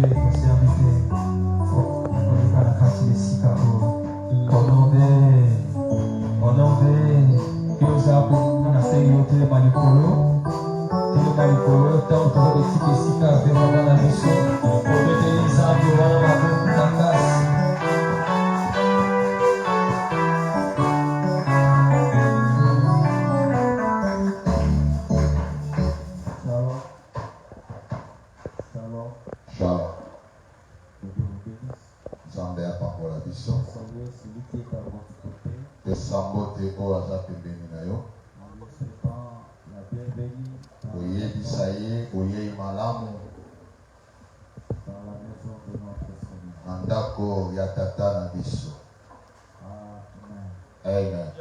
Dieu et ton serviteur. Au nom de Kiosa pour la sécurité de Malikolo, tant que les petits avec la mission, pour mettre les arbres dans la classe. Mandako ya tata na biso. Amen.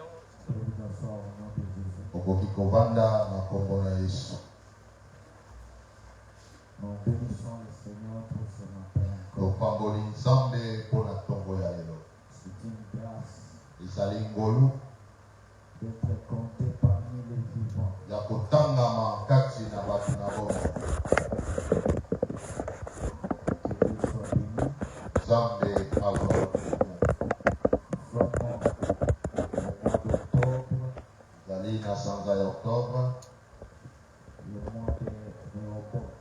Okoki kovanda na kombo na Yesu. Nous bénissons le Seigneur pour ce matin. Topamboli Nzambe pona tongo ya lelo. C'est une grâce Ezali ngolu d'être compté parmi les vivants. ya kotangama kati na bato na bongo. Que Dieu soit béni. Nzambe azwa. Nous sommes au mois d'octobre, Ezali na sanza ya Oktobre. le mois de Rehoboth.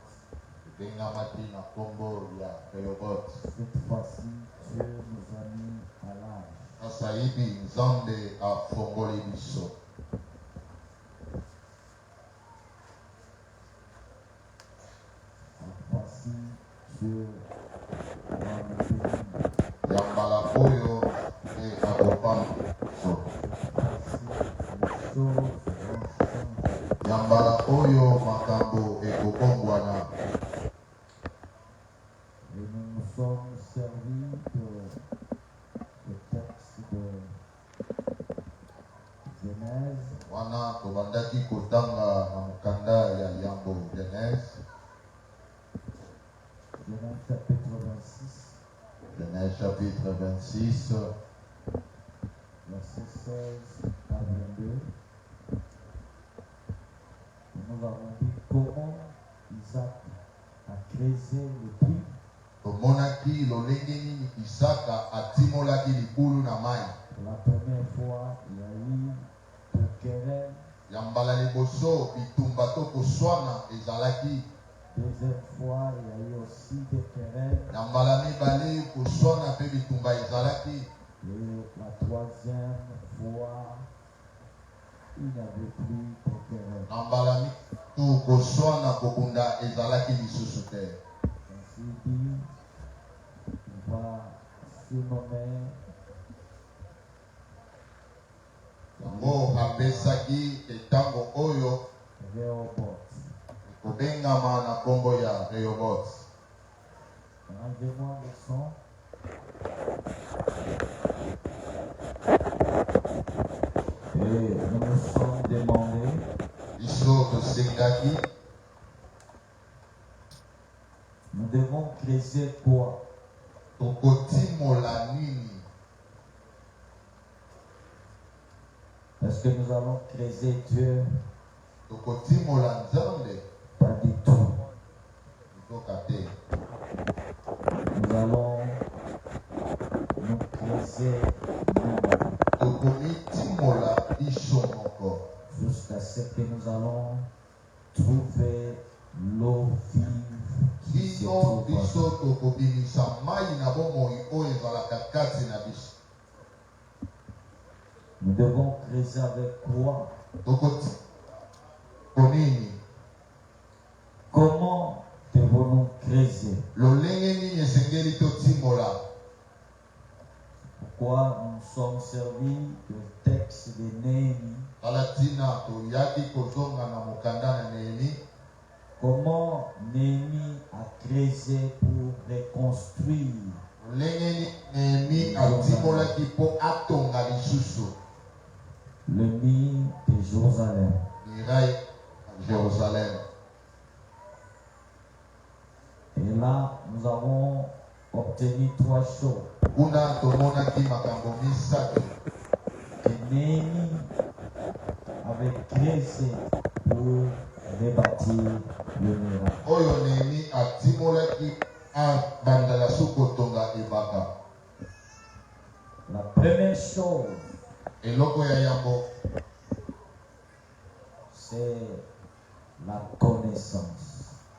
Ebengamaki na kombo ya Rehoboth. Cette fois-ci, Dieu nous a mis à l'âge. Sasa hivi Nzambe afongoli biso. Cette fois-ci, Dieu va nous bénir. Yambala oyo akopamba biso. Cette fois-ci, les choses vont changer. Yambala oyo makambo ekobongwana. Et nous nous sommes servis de texte de Genèse, Wana tobandaki kotanga na mokanda ya yambo Genèse. Genèse chapitre 26, Genèse chapitre 26, verset 16 à 22. Et nous avons dit comment Isaac a creusé le puits tomonaki lolenge nini Isaka atimolaki libulu na mai. la première fois. Il y a eu de querelle. Yambala liboso bitumba to koswana ezalaki. Deuxième fois, il y a eu aussi des querelles. Yambala mibale koswana pe bitumba ezalaki. Et la troisième fois, il n'y avait plus de querelle. Yambala mitu koswana kokunda ezalaki lisusu te. Ainsi dit, il va surnommer Yango apesaki etango oyo Rehoboth. ekobengama na kombo ya Rehoboth. Rendez-moi le son. Et nous nous sommes demandé Biso tosengaki nous devons creuser quoi? tokotimola nini. Est-ce que nous allons creuser Dieu? Tokotimola Nzambe Pas du tout. toka te. Nous allons nous creuser nous-mêmes Tokomitimola biso moko jusqu'à ce que nous allons trouver l'eau vive qui se kino trouve en biso tokobimisa mai na bomoi oyo ezalaka kati na biso. nous. Devons creuser avec quoi? Tokoti konini Comment devons-nous creuser? lolenge nini esengeli totimola. Pourquoi nous sommes servis du texte de Néhémie? Tala tina toyaki kozonga na mokanda na Nehemi. Comment Néhémie a creusé pour reconstruire Lolenge Nehemi atimolaki mpo atonga lisusu le mur de Jérusalem. muraille à Jérusalem. Et là, nous avons obtenu trois choses. Kuna tomonaki makambo misato Que Néhémie avait creusé pour rebâtir le mur. oyo Nehemi atimolaki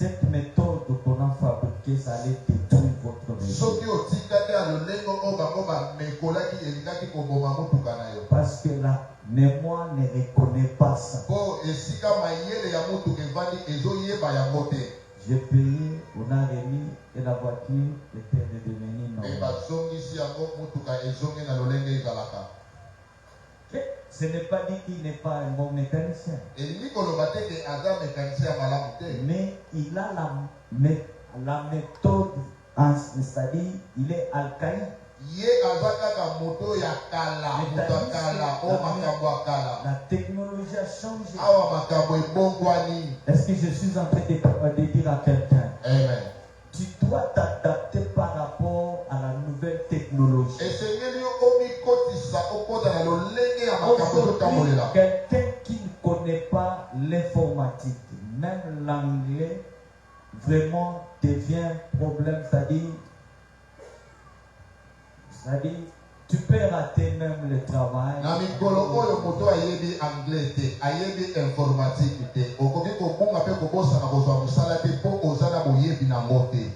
cette méthode qu'on a fabriquée, ça allait détruire votre maison. Parce que la mémoire ne reconnaît pas ça. J'ai payé, on a remis et la voiture était redevenue normale. Ce n'est pas dit qu'il n'est pas un bon mécanicien. Mais il a la méthode, c'est-à-dire il est alcaïne. La technologie a changé. Est-ce que je suis en train de dire à quelqu'un? Amen. Tu dois t'adapter par rapport à la nouvelle technologie. Aujourd'hui, quelqu'un qui ne connaît pas l'informatique, même l'anglais, vraiment devient un problème. C'est-à-dire, tu peux rater même le travail.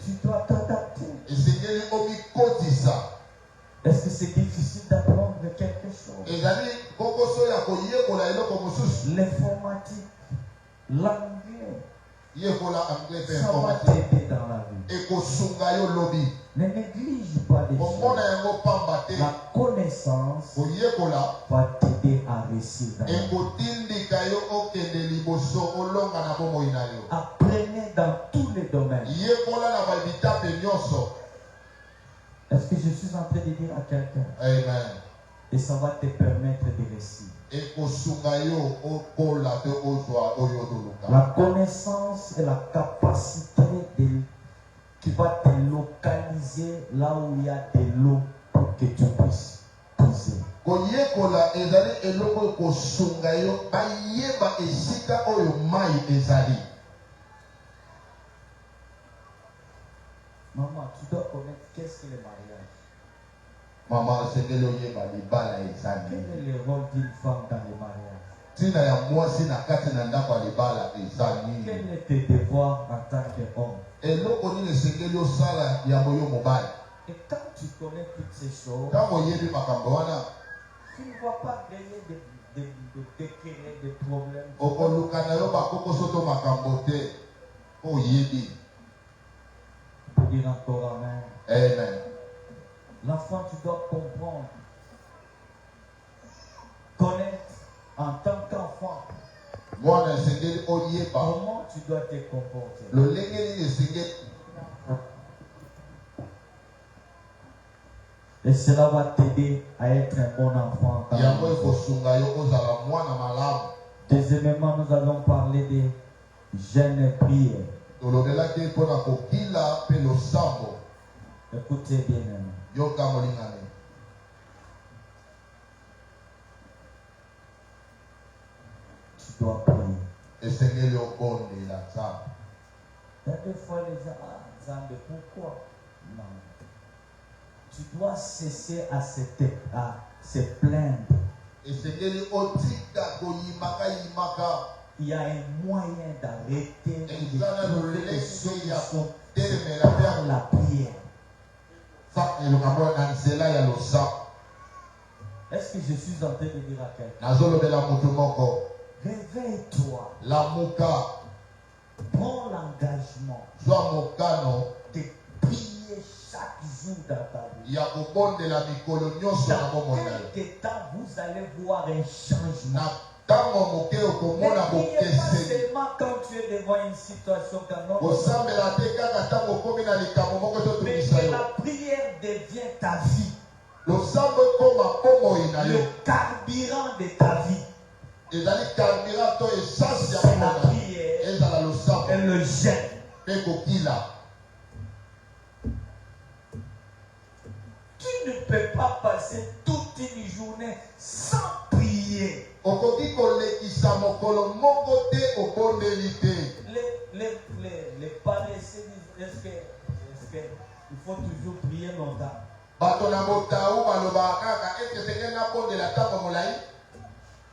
Tu dois t'adapter. Est-ce que c'est difficile d'apprendre quelque chose? L'informatique, l'anglais, ça va t'aider dans la vie. Ne néglige pas les choses. La connaissance va t'aider à réussir dans la vie. Apprenez dans tous les domaines. Est-ce que je suis en train de dire à quelqu'un? Amen. Et ça va te permettre de réussir. La connaissance et la capacité qui va te localiser là où il y a de l'eau pour que tu puisses pousser. Maman, tu dois connaître qu'est-ce que le mariage. Maman, c'est que le Quel est le rôle d'une femme dans le mariage? Quel est tes devoirs en tant qu'homme? Et quand tu connais toutes ces choses, tu ne vas pas gagner de créer des problèmes. Tu peux dire encore amen. Amen. L'enfant, tu dois comprendre. Connaître en tant qu'enfant. Comment tu dois te comporter. Et cela va t'aider à être un bon enfant. Deuxièmement, nous allons parler des jeûnes et prières. Écoutez bien, amen. Tu dois prier. Il y a des fois les gens, Zambé, pourquoi? Non. Tu dois cesser à se plaindre. Il y a un moyen d'arrêter de trouver des solutions par la prière. Est-ce que je suis en train de dire à quelqu'un? Réveille-toi. Prends l'engagement de prier chaque jour dans ta vie. Dans quelques temps, vous allez voir un changement. Ne priez pas seulement quand tu es devant une situation comme mais que la prière devient ta vie. Le carburant de ta vie. C'est la prière et le jeûne. Tu ne peux pas passer toute une journée sans prier. Les paresseux disent, est-ce qu'il faut toujours prier longtemps?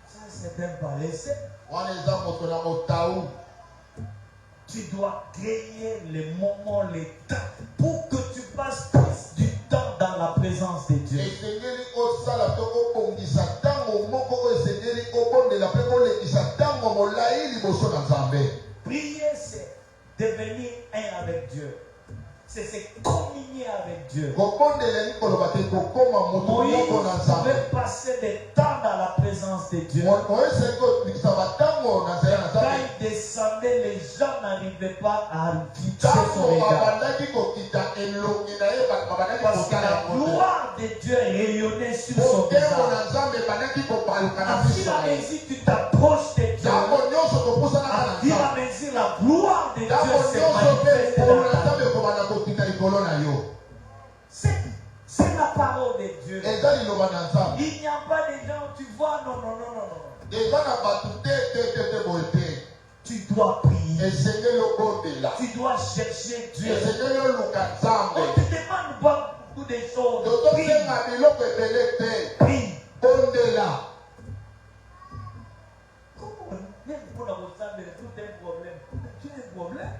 Ça, c'est un paresseux. Tu dois créer les moments, les temps, pour que tu passes plus du temps dans la présence de Dieu. Prier, c'est devenir un avec Dieu. C'est se communier avec Dieu. Moïse pouvait passer des temps dans la présence de Dieu. Quand il descendait, les gens n'arrivaient pas à fixer son regard. Parce que la gloire de Dieu rayonnait sur son visage. À fur et à mesure que tu t'approches de Dieu, à fur et à mesure la gloire de Dieu se manifeste dans ta vie. C'est la parole de Dieu. Il n'y a pas de gens, tu vois, non. Tu dois prier. Tu dois chercher Dieu. On ne te demande pas beaucoup de choses. Prie. Même pour la ressemble, tout un problème. Tu as un problème.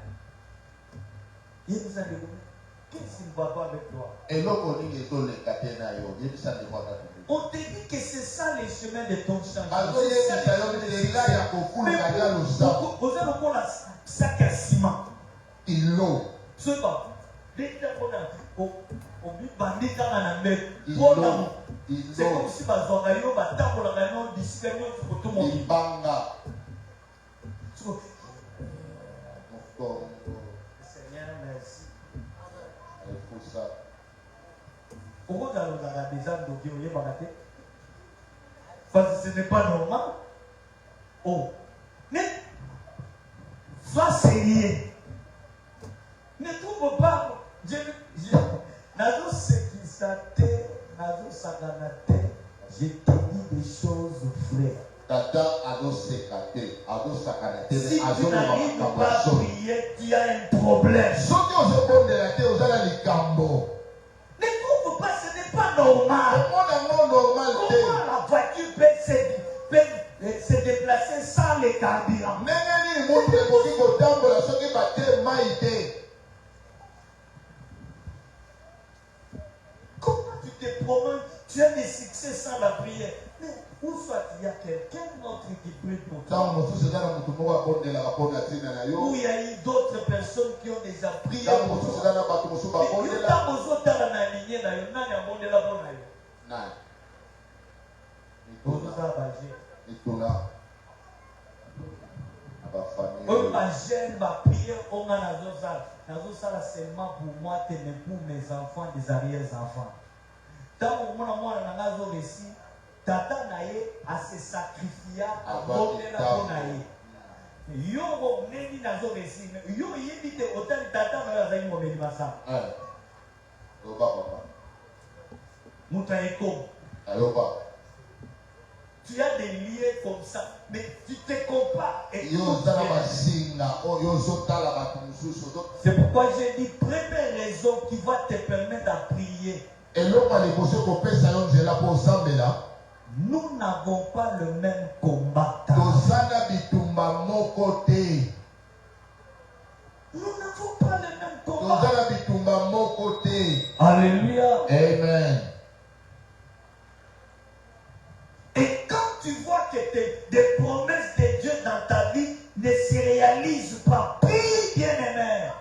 Il y a besoin de problème. Qu'est-ce qui ne va pas avec toi? On te dit que c'est ça le chemin de ton changement. Vous avez encore la sac à ciment. C'est pas. C'est comme si tout le monde. Seigneur, merci. Parce que ce n'est pas normal. Oh, mais va sérieux. Ne trouve pas. Je te dis des choses, frère. Si tu n'arrives pas à prier, tu as un problème. Ne trouve pas, ce n'est pas normal. Comment la voiture peut se déplacer sans les carburants? Comment tu te promènes? Tu as des succès sans la prière. Mais où soit il y a quelqu'un d'autre qui prie pour toi? Où il y a eu d'autres personnes qui ont déjà prié pour toi. Seulement pour moi, pour mes enfants, des arrière-enfants. Tant que moi, tata naye a se sacrifié à donner la bonne. Yo neni nazo resi yo yebite autant tata na yazali mo meli basa. Muta eko. Tu as des liens comme ça, mais tu te compares. C'est pourquoi j'ai dit première raison qui va te permettre de prier. Nous n'avons pas le même combat. Nous n'avons pas le même combat. Alléluia. Amen. Et quand tu vois que des promesses de Dieu dans ta vie ne se réalisent pas, prie, bien-aimé.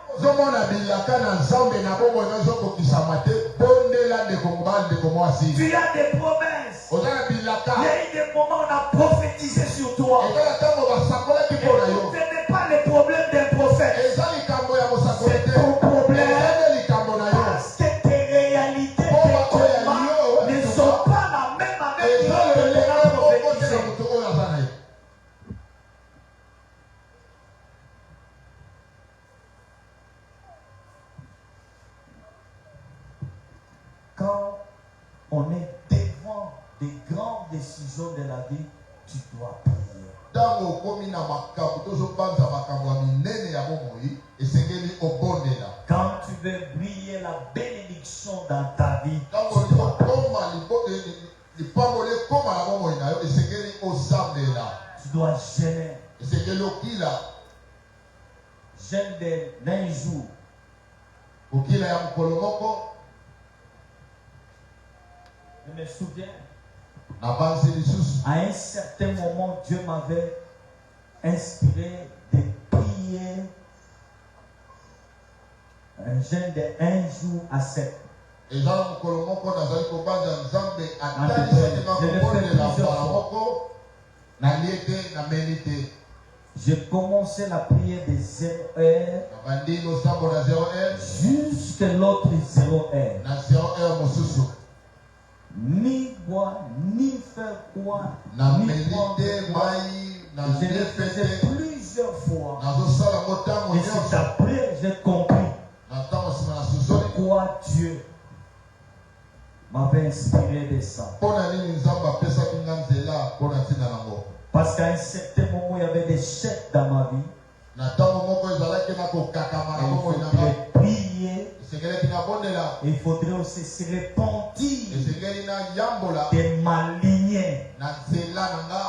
Tu as des promesses. Il y a eu des moments où on a prophétisé sur toi. Et tu n'aimais pas les problèmes d'un prophète. C'est ton problème. Parce que tes réalités, tes combats ne sont pas la même avec l'autre qui a prophétisé. Quand on est devant des grandes décisions de la vie, tu dois prier. Quand tu veux briller la bénédiction dans ta vie, tu dois Tu dois gêner. jeûne d'un jour. kokila ya mokolo moko Je me souviens, na banse lisusu à un certain moment, Dieu m'avait inspiré de prier un jeûne de 1 jour à 7. eza na mokolo moko nazali kobanja nzambe atalisaki nga kobondela mbala moko nalie te nameli te. J'ai commencé la prière de 0 heure nabandi losambo na 0 heure jusqu'à l'autre 0 heure. na 0 heure mosusu Ni boire, ni faire quoi, nameli ni boire. te mai na Je l'ai ndefe fait te plusieurs fois. nazosala ngo ntango Et c'est nyonso après j'ai compris na ntango nsima na susoli pourquoi Dieu m'avait inspiré de ça. mpo na nini nzambe apesaki nga nzela mpo na ntina nango. Parce qu'à un certain moment, il y avait des chèques dans ma vie. na ntango moko ezalaki na kokakama na Et il bomoi na nga faudrait prier. esengelaki nabondela Et il faudrait aussi se repentir esengeli na yambola de m'aligner. na nzela na nga.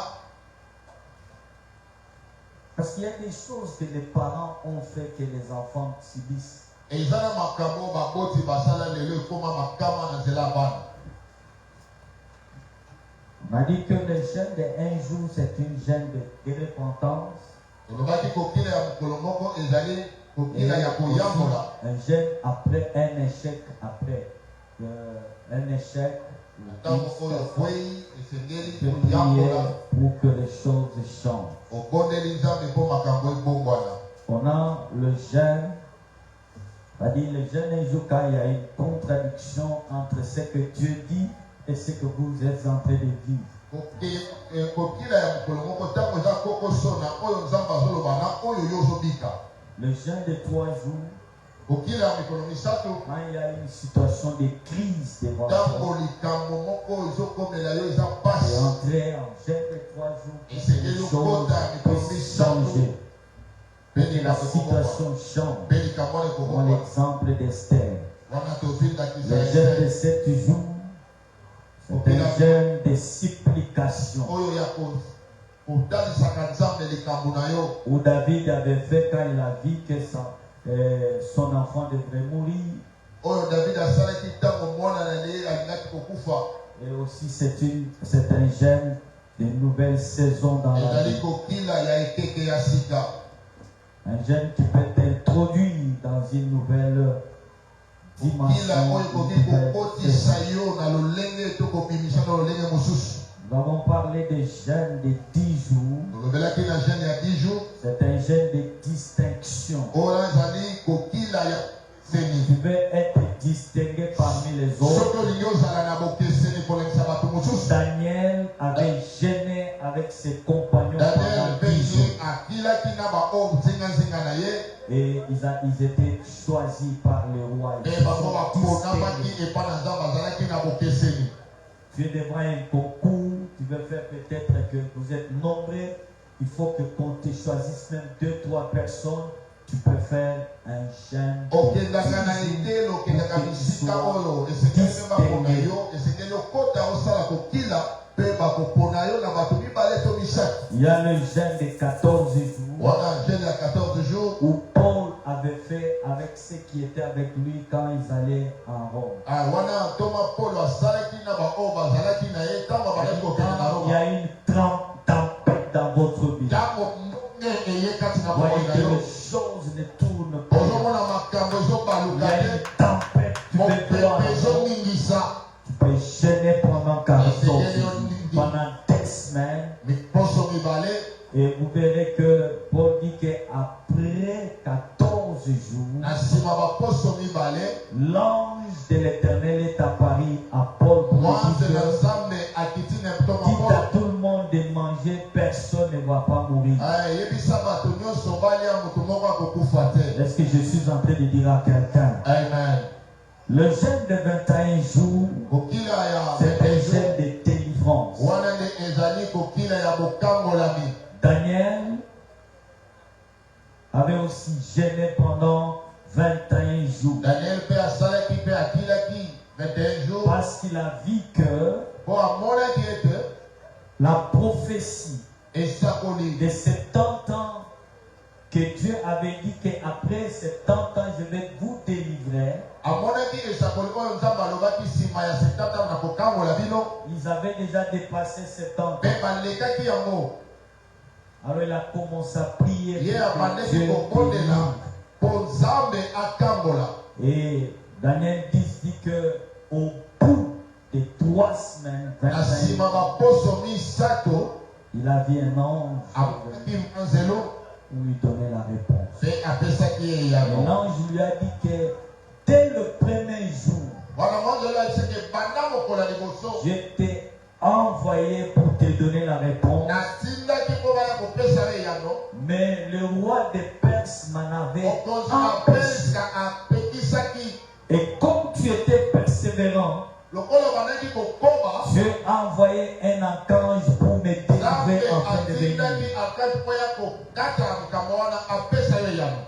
Parce qu'il y a des choses que les parents ont fait que les enfants subissent. eza na makambo baboti basala lelo ekoma makama na nzela ya bana. On m'a dit que le jeûne de 1 jour, c'est une jeûne de repentance. olobaki kokila ya mokolo moko ezali Et kokila ya koyambola. un jeûne après un échec, après un échec. ntango oyo kwei esengeli De koyambola prier pour que les choses changent. obondeli nzambe mpo makambo ebongwana. On a le jeûne, c'est-à-dire le jeûne un jour quand il y a une contradiction entre ce que Dieu dit et ce que vous êtes en train de vivre. kokila ya mokolo moko ntango eza kokoso na oyo nzambe azoloba na oyo yo ozobika. Le jeûne de 3 jours, kokila ya mikolo misato quand il y a une situation de crise devant ntango toi, likambo moko ezokomela yo eza et pasi entrer en jeûne de 3 jours, Et pour c'est que les que le choses côté à l'économie puissent change. changer, pour que peni la na kokoba situation change. mpe likambo wana Comme ekokoma l'exemple d'Esther. wana tozindakisa Le jeûne de Esther 7 jours, c'est un jeûne de supplication. oyo ya kotalisaka nzambe likambo na yo Où David avait fait quand il a vu que son enfant devrait mourir. oyo David asalaki ntango mwana na ye alingaki kokufa. Et aussi c'est un jeûne de nouvelles saisons dans la ezali vie. kokila ya ekeke ya sika. Un jeûne qui peut t'introduire dans une nouvelle kokila dimension. oyo une ekoki nouvelle kokotisa saison. yo na lolenge to kobimisa na lolenge mosusu. Nous avons parlé de jeûne de 10 jours. tolobelaki na jeune ya 10 jours C'est un jeûne de distinction. oyo ezali kokila ya seni. Tu veux être distingué parmi les soki autres. olingi ozala na bokeseni kolekisa bato mosusu. Daniel avait gêné avec ses compagnons daniel pendant mpe 10 jours. ye akilaki na baoyo nzinganzinga na ye Et ils étaient choisis par le roi. Ils mpe se bango sont baponamaki distingués. epai na nzambe azalaki na bokeseni. Tu es devant un concours, tu veux faire peut-être que vous êtes nombreux. Il faut que qu'on te choisisse même 2-3 personnes. Tu peux faire un jeûne. okendaka na etelo okendaka bisika oyo esengeli mpe bapona yo esengeli okota osala kokila mpe bakopona yo na bato mibale to misatu. Il y a le jeûne de 14 jours wana jeune ya 14 jours où Paul avait fait avec ceux qui étaient avec lui quand ils allaient en Rome. wana ntoma polo asalaki na baoyo bazalaki na ye ntango bazalaki kokende na Quand il y roma. a une tempête dans votre vie, ntango nge eye kati na voyez bomoi na que yo les choses ne tournent pas. ozomona makambo Il y ezobaluka a te une tempête, tu peux croire. mopepe ezoningisa. Tu peux jeûner pendant 14 jours, pendant 2 semaines. miposo mibale Et vous verrez que Paul dit qu'après 14 jours, na nsima baposo mibale l'ange de l'Éternel est apparu à Paul pour lui mwanze dire na que nzambe akiti na ntoma dites polo à tout le monde de manger, personne ne va pas mourir. yebisa bato nyonso balia moto moko akokufa te. Est-ce que je suis en train de dire à quelqu'un? amen. Le jeûne de 21 jours, kokila ya c'est un bebejo jeûne de délivrance. wana nde ezali kokila ya bokangolami. Daniel avait aussi jeûné pendant 21 jours daniel mpe asalaki mpe akilaki 21 jours parce qu'il a vu que mpo amonaki ete la prophétie esakoli de 70 ans que Dieu avait dit qu'après 70 ans, je vais vous délivrer. Ils avaient déjà dépassé 70 ans. Alors il a commencé à prier pour Dieu. Et Daniel 10 dit que au bout de 3 semaines, 25 jours, il a vu un ange où il donnait la réponse. Et l'ange lui a dit que dès le premier jour, je t'ai envoyé pour te donner la réponse. Mais le roi des Perses m'en avait empêché. Et comme tu étais persévérant, Dieu a envoyé un archange pour me délivrer afin de venir.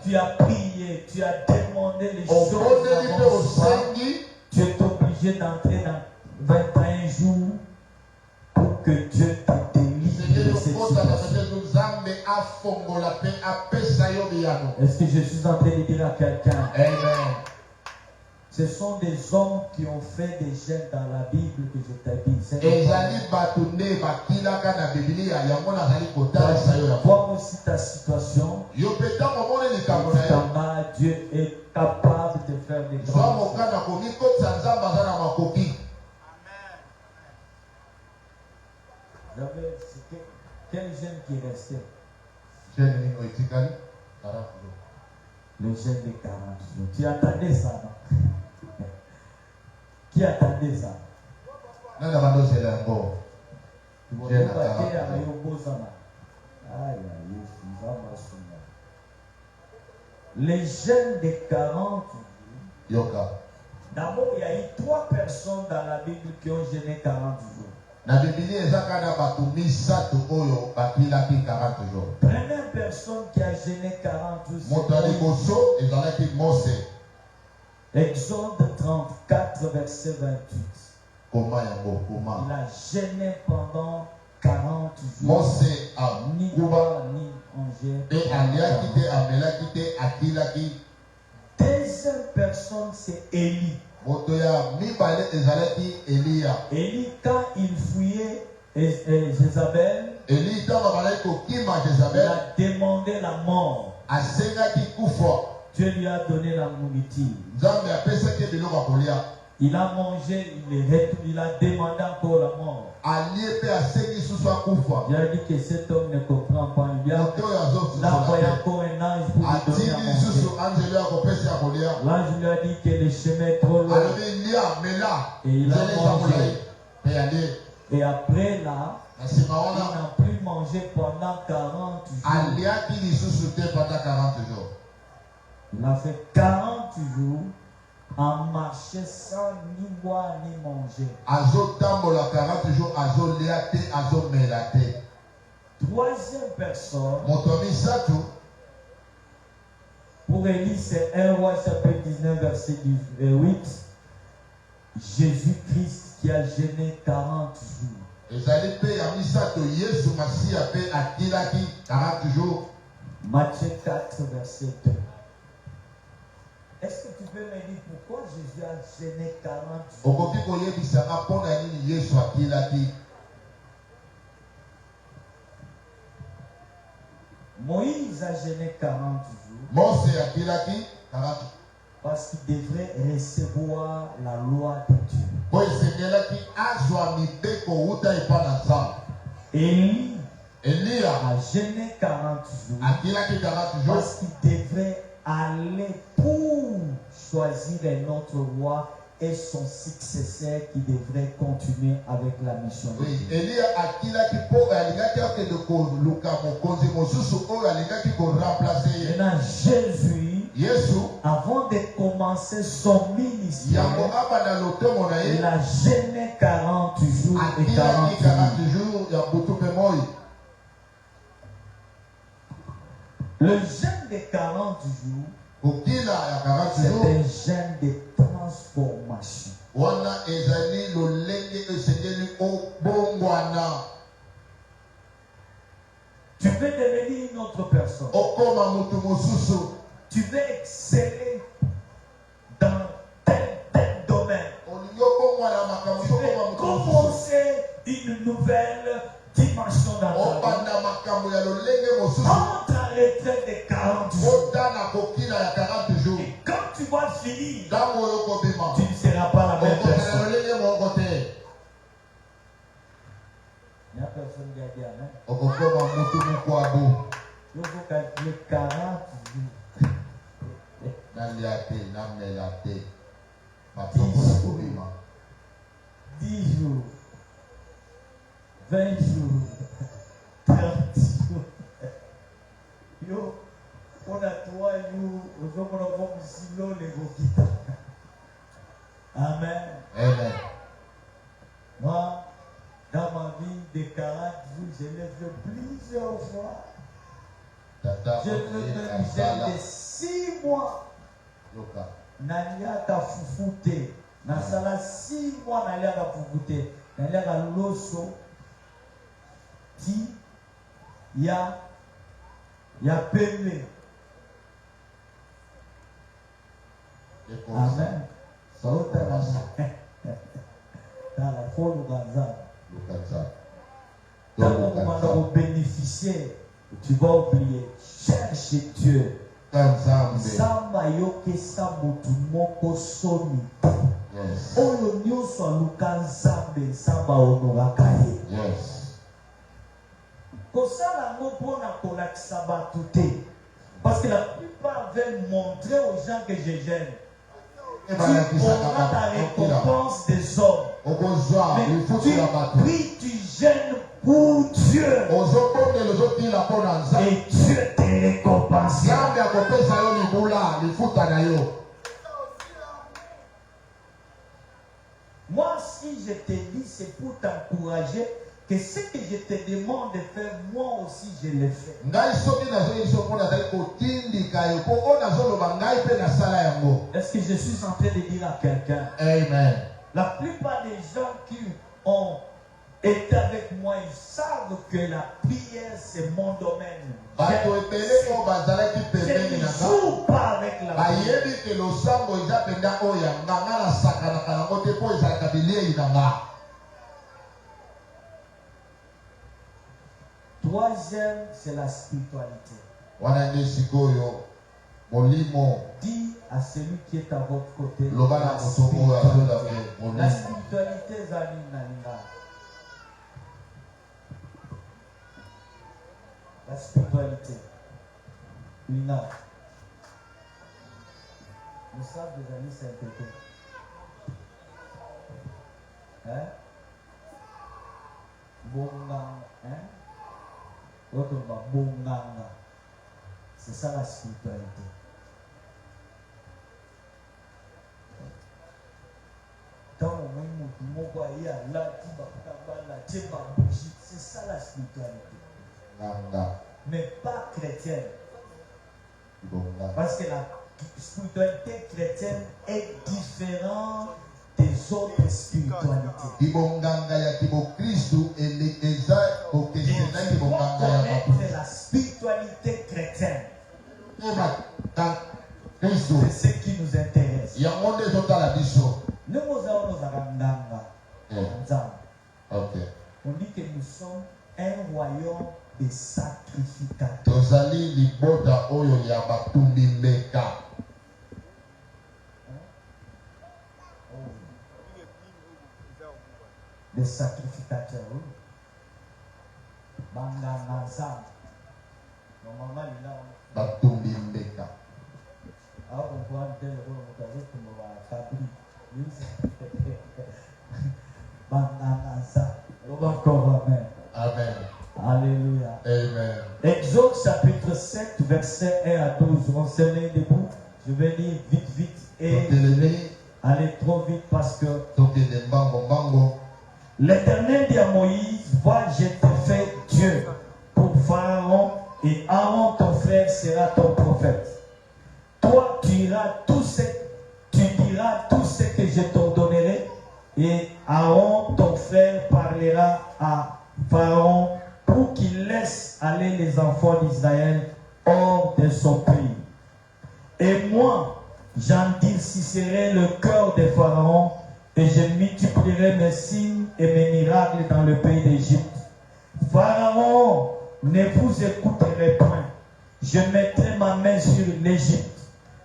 Tu as prié, tu as demandé les choses avant soi. Tu es obligé d'entrer dans 21 jours pour que Dieu te délivre de cette situation. Est-ce que je suis en train de dire à quelqu'un? Amen. Ce sont des hommes qui ont fait des jeûnes dans la Bible que je t'ai dit. Voir aussi ta situation. Dieu est capable de faire des grandes choses. Quel jeûne qui est resté? Le jeûne des 40 jours. Tu attendais ça, non? Qui attendait ça? Les jeunes de 40 jours. D'abord, il y a eu 3 personnes dans la Bible qui ont jeûné 40 jours. Première personne qui a jeûné 40 jours, c'est Exode 34, verset 28. Il a jeûné pendant 40 jours. Ni boire, ni manger. Deuxième personne, c'est Élie. Élie, quand il fouillait Jézabel, il a demandé la mort. Dieu lui a donné la nourriture. Il a mangé, il a demandé encore la mort. Il a dit que cet homme ne comprend pas. Il a envoyé encore un ange pour lui donner à manger. L'ange lui a dit que le chemin est trop long. Et il a mangé. Et après là, il n'a plus mangé pendant 40 jours. Il a fait 40 jours en marchant sans ni boire ni manger. Troisième personne, pour Élie, c'est 1 Roi chapitre 19 verset 8. Jésus-Christ qui a jeûné 40 jours. Matthieu 4 verset 2. Est-ce que tu peux me dire pourquoi Jésus a jeûné 40 jours? Moïse a jeûné 40 jours. Parce qu'il devrait recevoir la loi de Dieu. Élie a jeûné 40 jours. Parce qu'il devrait aller pour choisir un autre roi et son successeur qui devrait continuer avec la mission. Maintenant, Jésus, avant de commencer son ministère, il a jeûné 40 jours et 40 nuits. Le jeûne de 40 jours, c'est un jeûne de transformation. Tu veux devenir une autre personne. Tu veux exceller dans tel domaine. Tu veux commencer une nouvelle dimension dans ta vie. Entre en retraite de 40 jours. Et quand tu vas finir, tu ne seras pas la même personne. Il n'y a personne qui a dit amen. Il faut calculer 40 jours. 10 jours, 20 jours, 30 jours. Yo, on a 3 jours, on a comme silo les boquita. Amen. Amen. Moi, dans ma vie de 40 jours, je l'ai fait plusieurs fois. Je veux même de 6 mois. Naliaka fufute. Nasala 6 mois naliaka fufute. Naliaka loso. Ti. Ya pele. Amen. Dans la folle Gaza. Dans le moment où bénéficier, tu vas oublier. Cherche Dieu. Samba yoke sabutu moko soni. Oyo nyonso aluka nzambe samba onoraka ye. Kosala ngo mpona kolakisa bato te. Parce que la plupart veulent montrer aux gens que je gêne. Tu auras la récompense des hommes. Mais tu pries, tu gênes pour Dieu. Et Dieu te récompense. Moi, si je te dis, c'est pour t'encourager que ce que je te demande de faire, moi aussi je le fais. Est-ce que je suis en train de dire à quelqu'un? Amen. La plupart des gens qui ont été avec moi, ils savent que la prière c'est mon domaine. Je ne joue pas avec la prière. Troisième, c'est la spiritualité. Dis à celui qui est à votre côté, la spiritualité. La spiritualité, la spiritualité. Lina. Nous savons des amis Saint-Pété. Hein? C'est ça la spiritualité. C'est ça la spiritualité. Mais pas chrétienne. Parce que la spiritualité chrétienne est différente des autres spiritualités. Et tu dois connaître la spiritualité chrétienne. C'est ce qui nous intéresse. Nous avons on dit que nous sommes un royaume de sacrificateurs. Des sacrificateurs. Banganazam. Normalement, il a. Alors, on voit un tel Fabri. Banganazam. Amen. Amen. Alléluia. Amen. Exode chapitre 7, verset 1 à 12. On se met debout. Je vais lire vite et aller trop vite parce que l'Éternel dit à Moïse, vois, je te fais Dieu pour Pharaon et Aaron ton frère sera ton prophète. Toi tu diras tout ce que je t'ordonnerai et Aaron ton frère parlera à Pharaon pour qu'il laisse aller les enfants d'Israël hors de son pays. Et moi, j'endurcirai le cœur de Pharaon et je multiplierai mes signes et mes miracles dans le pays d'Égypte. Pharaon, ne vous écouterai point. Je mettrai ma main sur l'Égypte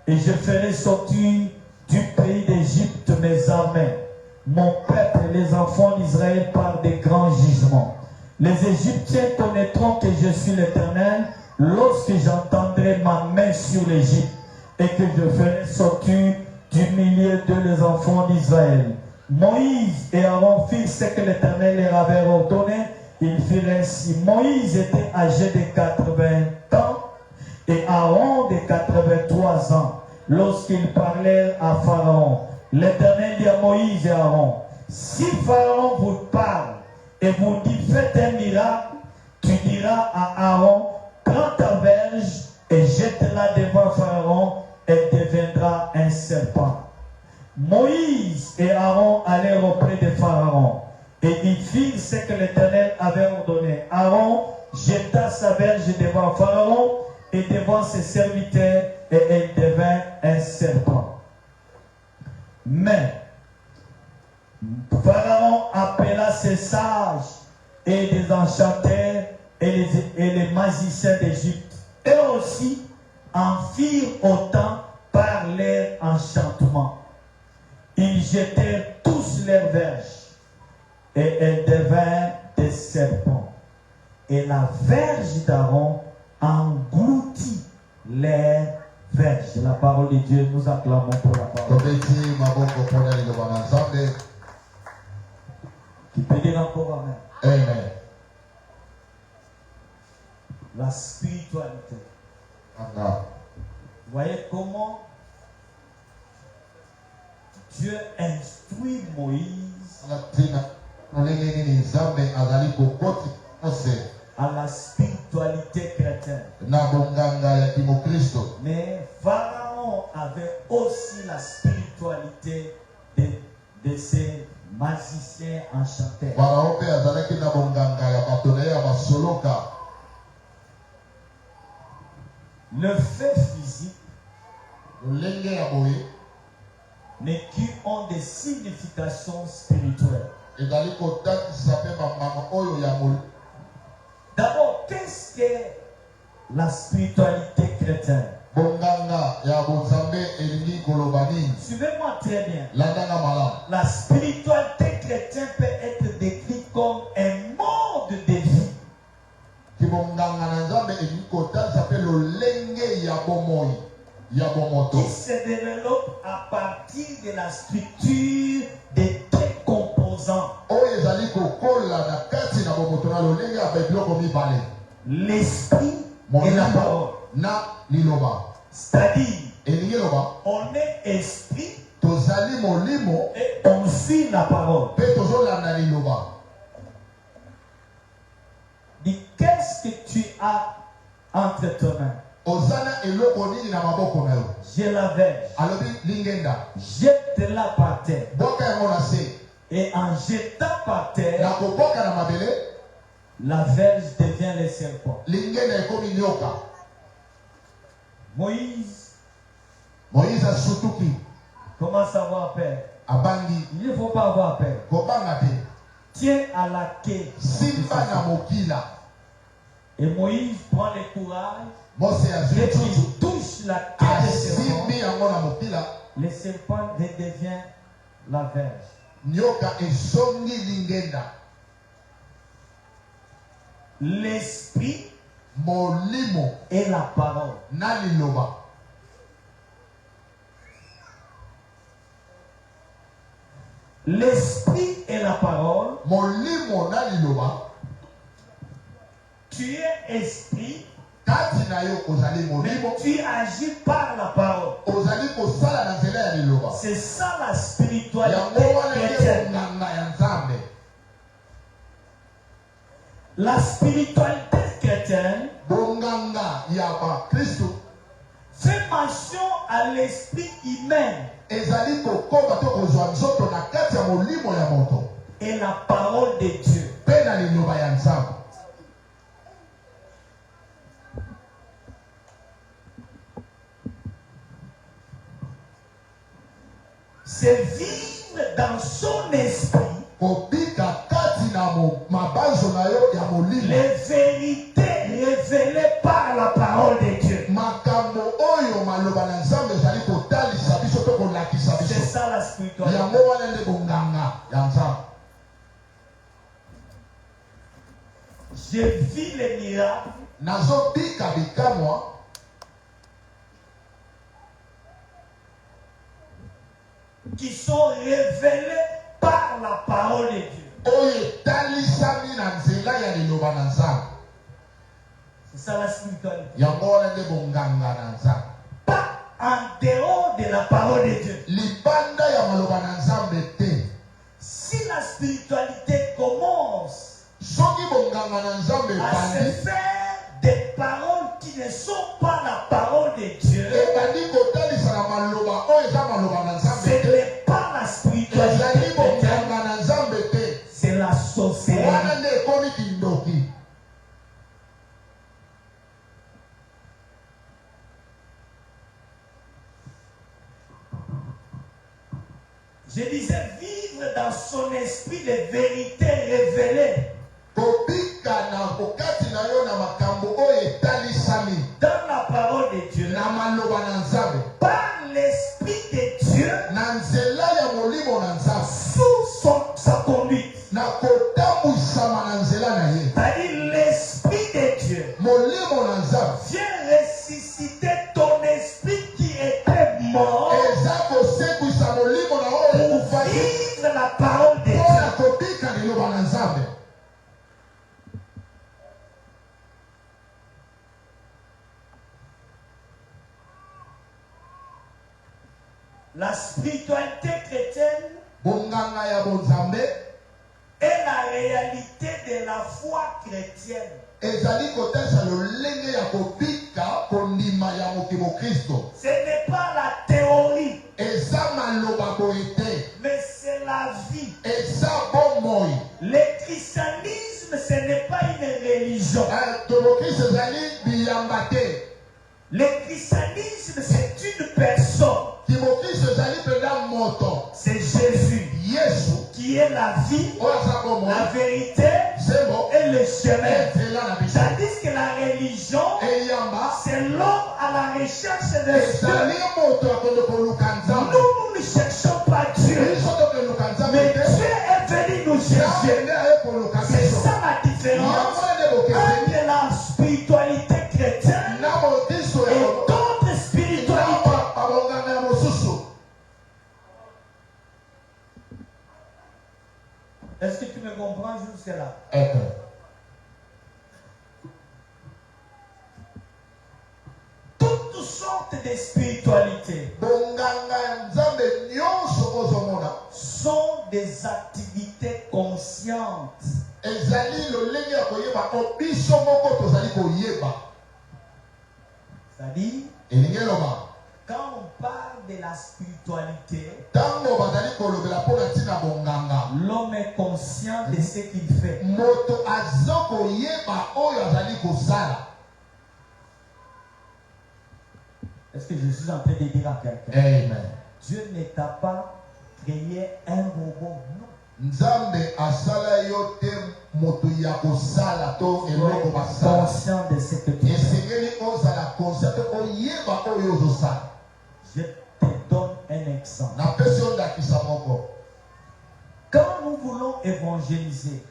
et je ferai sortir du pays d'Égypte mes armées, mon peuple et les enfants d'Israël par des grands jugements. Les Égyptiens connaîtront que je suis l'Éternel lorsque j'entendrai ma main sur l'Égypte et que je ferai sortir du milieu de les enfants d'Israël. Moïse et Aaron firent ce que l'Éternel leur avait ordonné. Ils firent ainsi. Moïse était âgé de 80 ans et Aaron de 83 ans lorsqu'ils parlèrent à Pharaon. L'Éternel dit à Moïse et Aaron, si Pharaon vous parle et vous dit faites un miracle, tu diras à Aaron, prends ta verge et jette-la devant Pharaon, elle deviendra un serpent. Moïse et Aaron allèrent auprès de Pharaon et ils firent ce que l'Éternel avait ordonné. Aaron jeta sa verge devant Pharaon et devant ses serviteurs et elle devint un serpent. Mais Pharaon appela ses sages et des enchanteurs et les magiciens d'Égypte. Eux aussi en firent autant par leur enchantement. Ils jetèrent tous leurs verges et elles devinrent des serpents. Et la verge d'Aaron engloutit leurs verges. La parole de Dieu, nous acclamons pour la parole. Qui peut dire encore amen. Amen. La spiritualité. Amen. Vous voyez comment Dieu instruit Moïse à la spiritualité chrétienne. Mais Pharaon avait aussi la spiritualité de ses magiciens enchanteurs. Le fait physique, mais qui ont des significations spirituelles. D'abord, qu'est-ce que la spiritualité chrétienne? Suivez-moi très bien. La spiritualité chrétienne peut être décrite comme un mode de vie. Qui se développe à partir de la structure des deux composants. L'esprit et la parole. C'est-à-dire, on est esprit et on suit la parole. Dis, qu'est-ce que tu as entre tes mains? J'ai la verge. Jette-la par terre. Et en jetant par terre, la verge devient le serpent. Moïse a surtout qui commence à avoir peur. Il ne faut pas avoir peur. Tiens à la quai. Et Moïse prend le courage. Et il touche la quai du serpent. Le serpent redevient la verge. L'esprit et la parole. L'esprit et la parole. Tu es esprit, mais tu agis par la parole. C'est ça la spiritualité chrétienne. La spiritualité chrétienne fait mention à l'esprit humain et la parole de Dieu. c'est vivre dans son esprit les vérités révélées par la parole de Dieu. C'est ça la spiritualité. Je vis les miracles qui sont révélés par la parole de Dieu. C'est ça la spiritualité. Pas en dehors de la parole de Dieu. Si la spiritualité commence à se faire des paroles qui ne sont pas la parole de Dieu, ce n'est pas la spiritualité, c'est la sorcellerie. Je disais vivre dans son esprit les vérités révélées. Dans la parole de Dieu, par l'esprit de Dieu, sous sa conduite. C'est-à-dire l'esprit de Dieu vient ressusciter ton esprit qui était mort pour vivre la parole de Dieu. La spiritualité chrétienne est la réalité de la foi chrétienne. Ce n'est pas la théorie, mais c'est la vie. Le christianisme, ce n'est pas une religion. Le christianisme, c'est une personne. C'est Jésus qui est la vie, la vérité et le chemin. Tandis que la religion, c'est l'homme à la recherche de Dieu. Nous ne cherchons pas Dieu, mais Dieu est venu nous chercher. C'est ça la différence entre la spiritualité chrétienne et d'autres spiritualités. Est-ce que tu me comprends jusque-là? Toutes sortes de spiritualités sont des activités conscientes. C'est-à-dire, quand on parle de la spiritualité, l'homme est conscient de ce qu'il fait. Est-ce que je suis en train de dire à quelqu'un? Amen. Dieu ne t'a pas créé un robot, non. Conscient de ce que tu fais. Je te donne un exemple. Quand nous voulons évangéliser,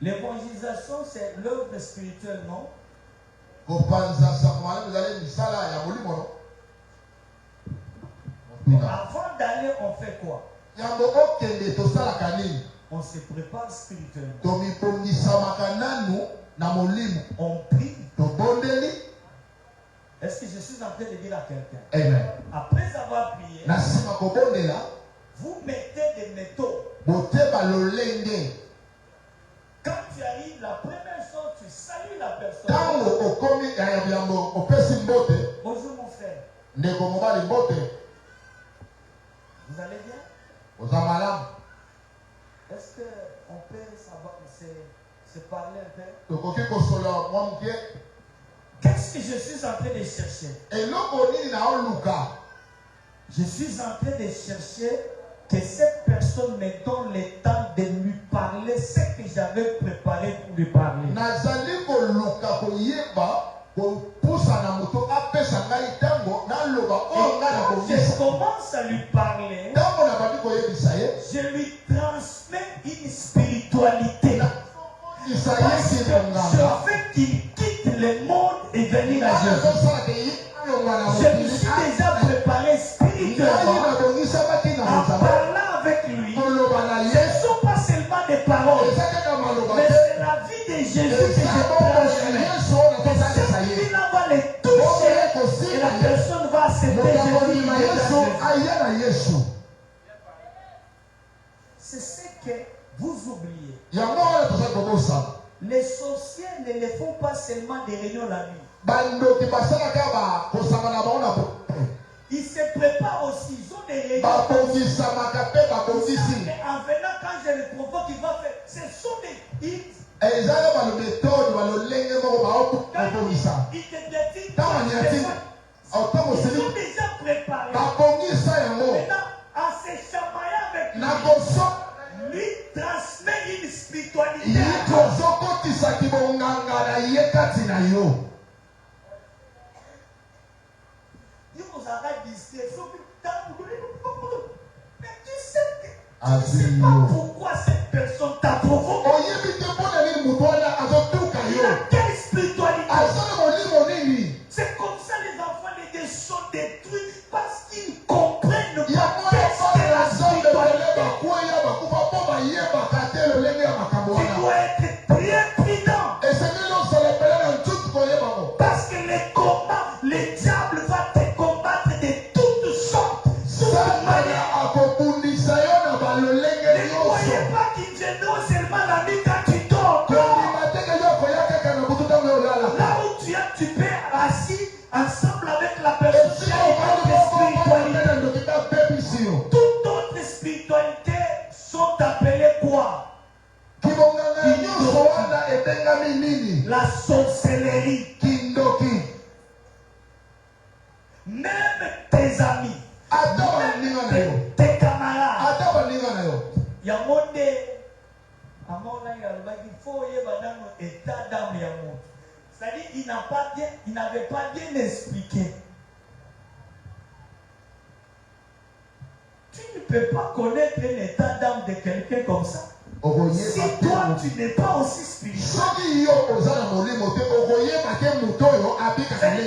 l'évangélisation c'est l'œuvre spirituelle, non? Avant d'aller, on fait quoi? On se prépare spirituellement. On prie. Est-ce que je suis en train de dire à quelqu'un? Amen. Après avoir prié, vous mettez des métaux. Quand tu arrives, la première chose, tu salues la personne. Bonjour mon frère. Vous allez bien? Est-ce qu'on peut savoir, se parler un peu? Qu'est-ce Qu'est-ce que je suis en train de chercher? Et l'okonini na oluka. Je suis en train de chercher que cette personne me donne le temps de lui parler ce que j'avais préparé pour lui parler. Nazali koluka koyeba kopusa na moto apesa ngai tango na loba o nga na Je kongisa. commence à lui parler. Tango na bandi koyebisa ye. Je lui transmets une spiritualité. Isaïe Parce que si monganga. je veux qu'il quitte le monde et venir à Jésus. Je me suis déjà préparé spirituellement en parlant avec lui. Ce ne sont pas seulement des paroles, mais c'est la vie de Jésus que je transmets. Il va les toucher et la personne va accepter Jésus. C'est ce que vous oubliez. Les sorciers ne le font pas seulement des réunions la nuit. Ils se préparent aussi. Ils ont des réunions. Mais en venant, quand je le provoque, il va faire. Ce sont des hits. Ils sont déjà préparés. Maintenant, en se chamaillant avec lui, lui transmet une spiritualité. Il vous arrête d'ici. Mais tu sais pas pourquoi cette personne t'a provoqué. Il a quelle spiritualité? C'est comme ça les enfants de Dieu sont détruits parce qu'ils comprennent pas qu'est-ce que la spiritualité. Tu dois être très prudent. Parce que les combats, le diable va te combattre de toutes sortes. Ne croyez pas qu'il viendra seulement la nuit quand tu dors. Là où tu es, tu peux assis ensemble avec la personne qui a une autre spiritualité. Toutes autres spiritualités sont appelées quoi? La sorcellerie. Même tes amis, même tes camarades. Il y a un monde, il faut y avoir un état d'âme. C'est-à-dire il n'avait pas bien expliqué. Tu ne peux pas connaître un état d'âme de quelqu'un comme ça. Si toi tu n'es pas aussi spirituel.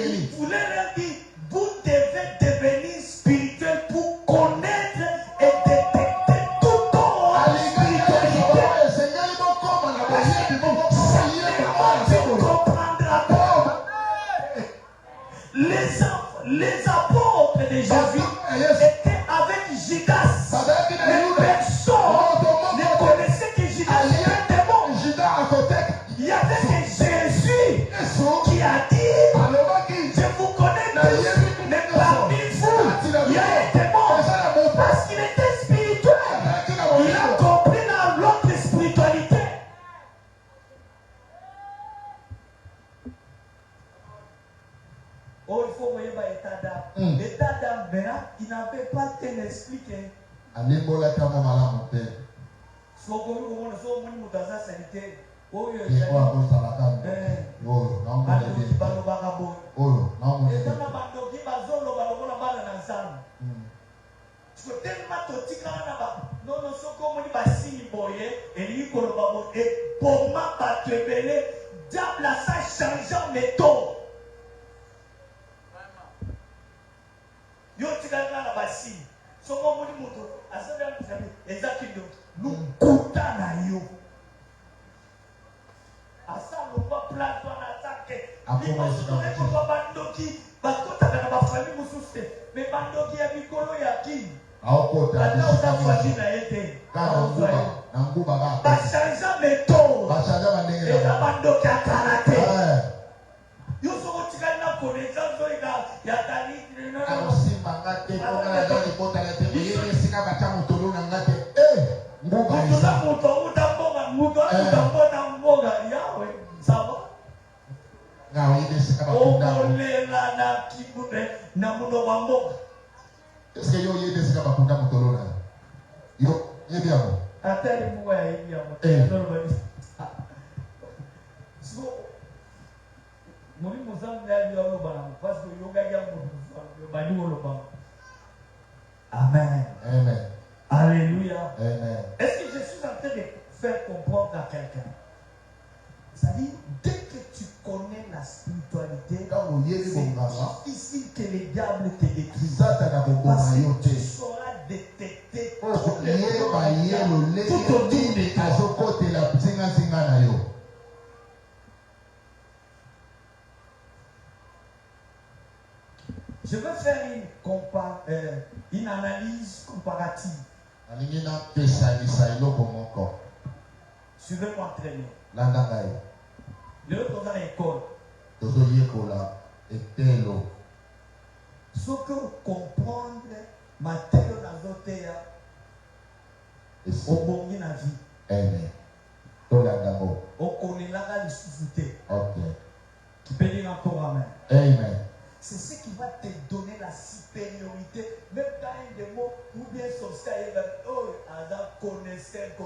Il voulait leur dire, vous devez devenir spirituel pour connaître et détecter tout ton spiritualité. Tu ne comprendras pas. Les apôtres de Jésus étaient avec Judas. Mais personne ne connaissait que Judas était un démon. Il y avait que Jésus qui a dit, je vous connais tous, mais parmi vous, il y a un démon. Parce qu'il était spirituel. Il a compris dans l'autre spiritualité. Oh, il faut voir l'état d'âme. L'état d'âme, il n'avait pas tel expliqué. esika bakunda yango? okolela na kimune na muno wa mboka. Est-ce que yo yebi esika bakunda motolo na yo yebi yango? Atali mwa ya yebi yango. So muri muzambi ya yo bana parce que yoga ya mo bani wolo. Amen. Amen. Alléluia. Amen. Est-ce que je suis en train de faire comprendre à quelqu'un? C'est-à-dire, dès que tu connais la spiritualité, c'est difficile que les diables te détruisent. Parce que tu sauras détecter tout le tout autour de toi. Je veux faire une analyse comparative. Suivez-moi très bien. Le dans l'école. Ce que comprendre Matthieu Nazotea au bon na vie. Amen. On connaît la difficulté. Ok. Qui peut dire encore amen. Amen. C'est ce qui va te donner la supériorité. Même quand il y a des mots, ou bien sorcier, il va oh, Adam connaissait.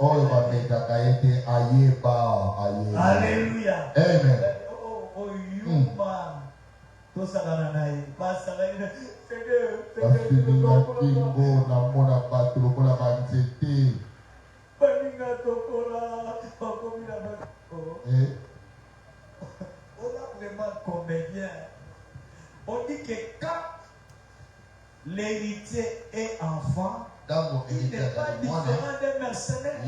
Alléluia. Amen. Oh, Yuma. Tout ça dans la naïe. Pas ça, on dit que quand l'héritier est enfant, il n'est pas différent des mercenaires.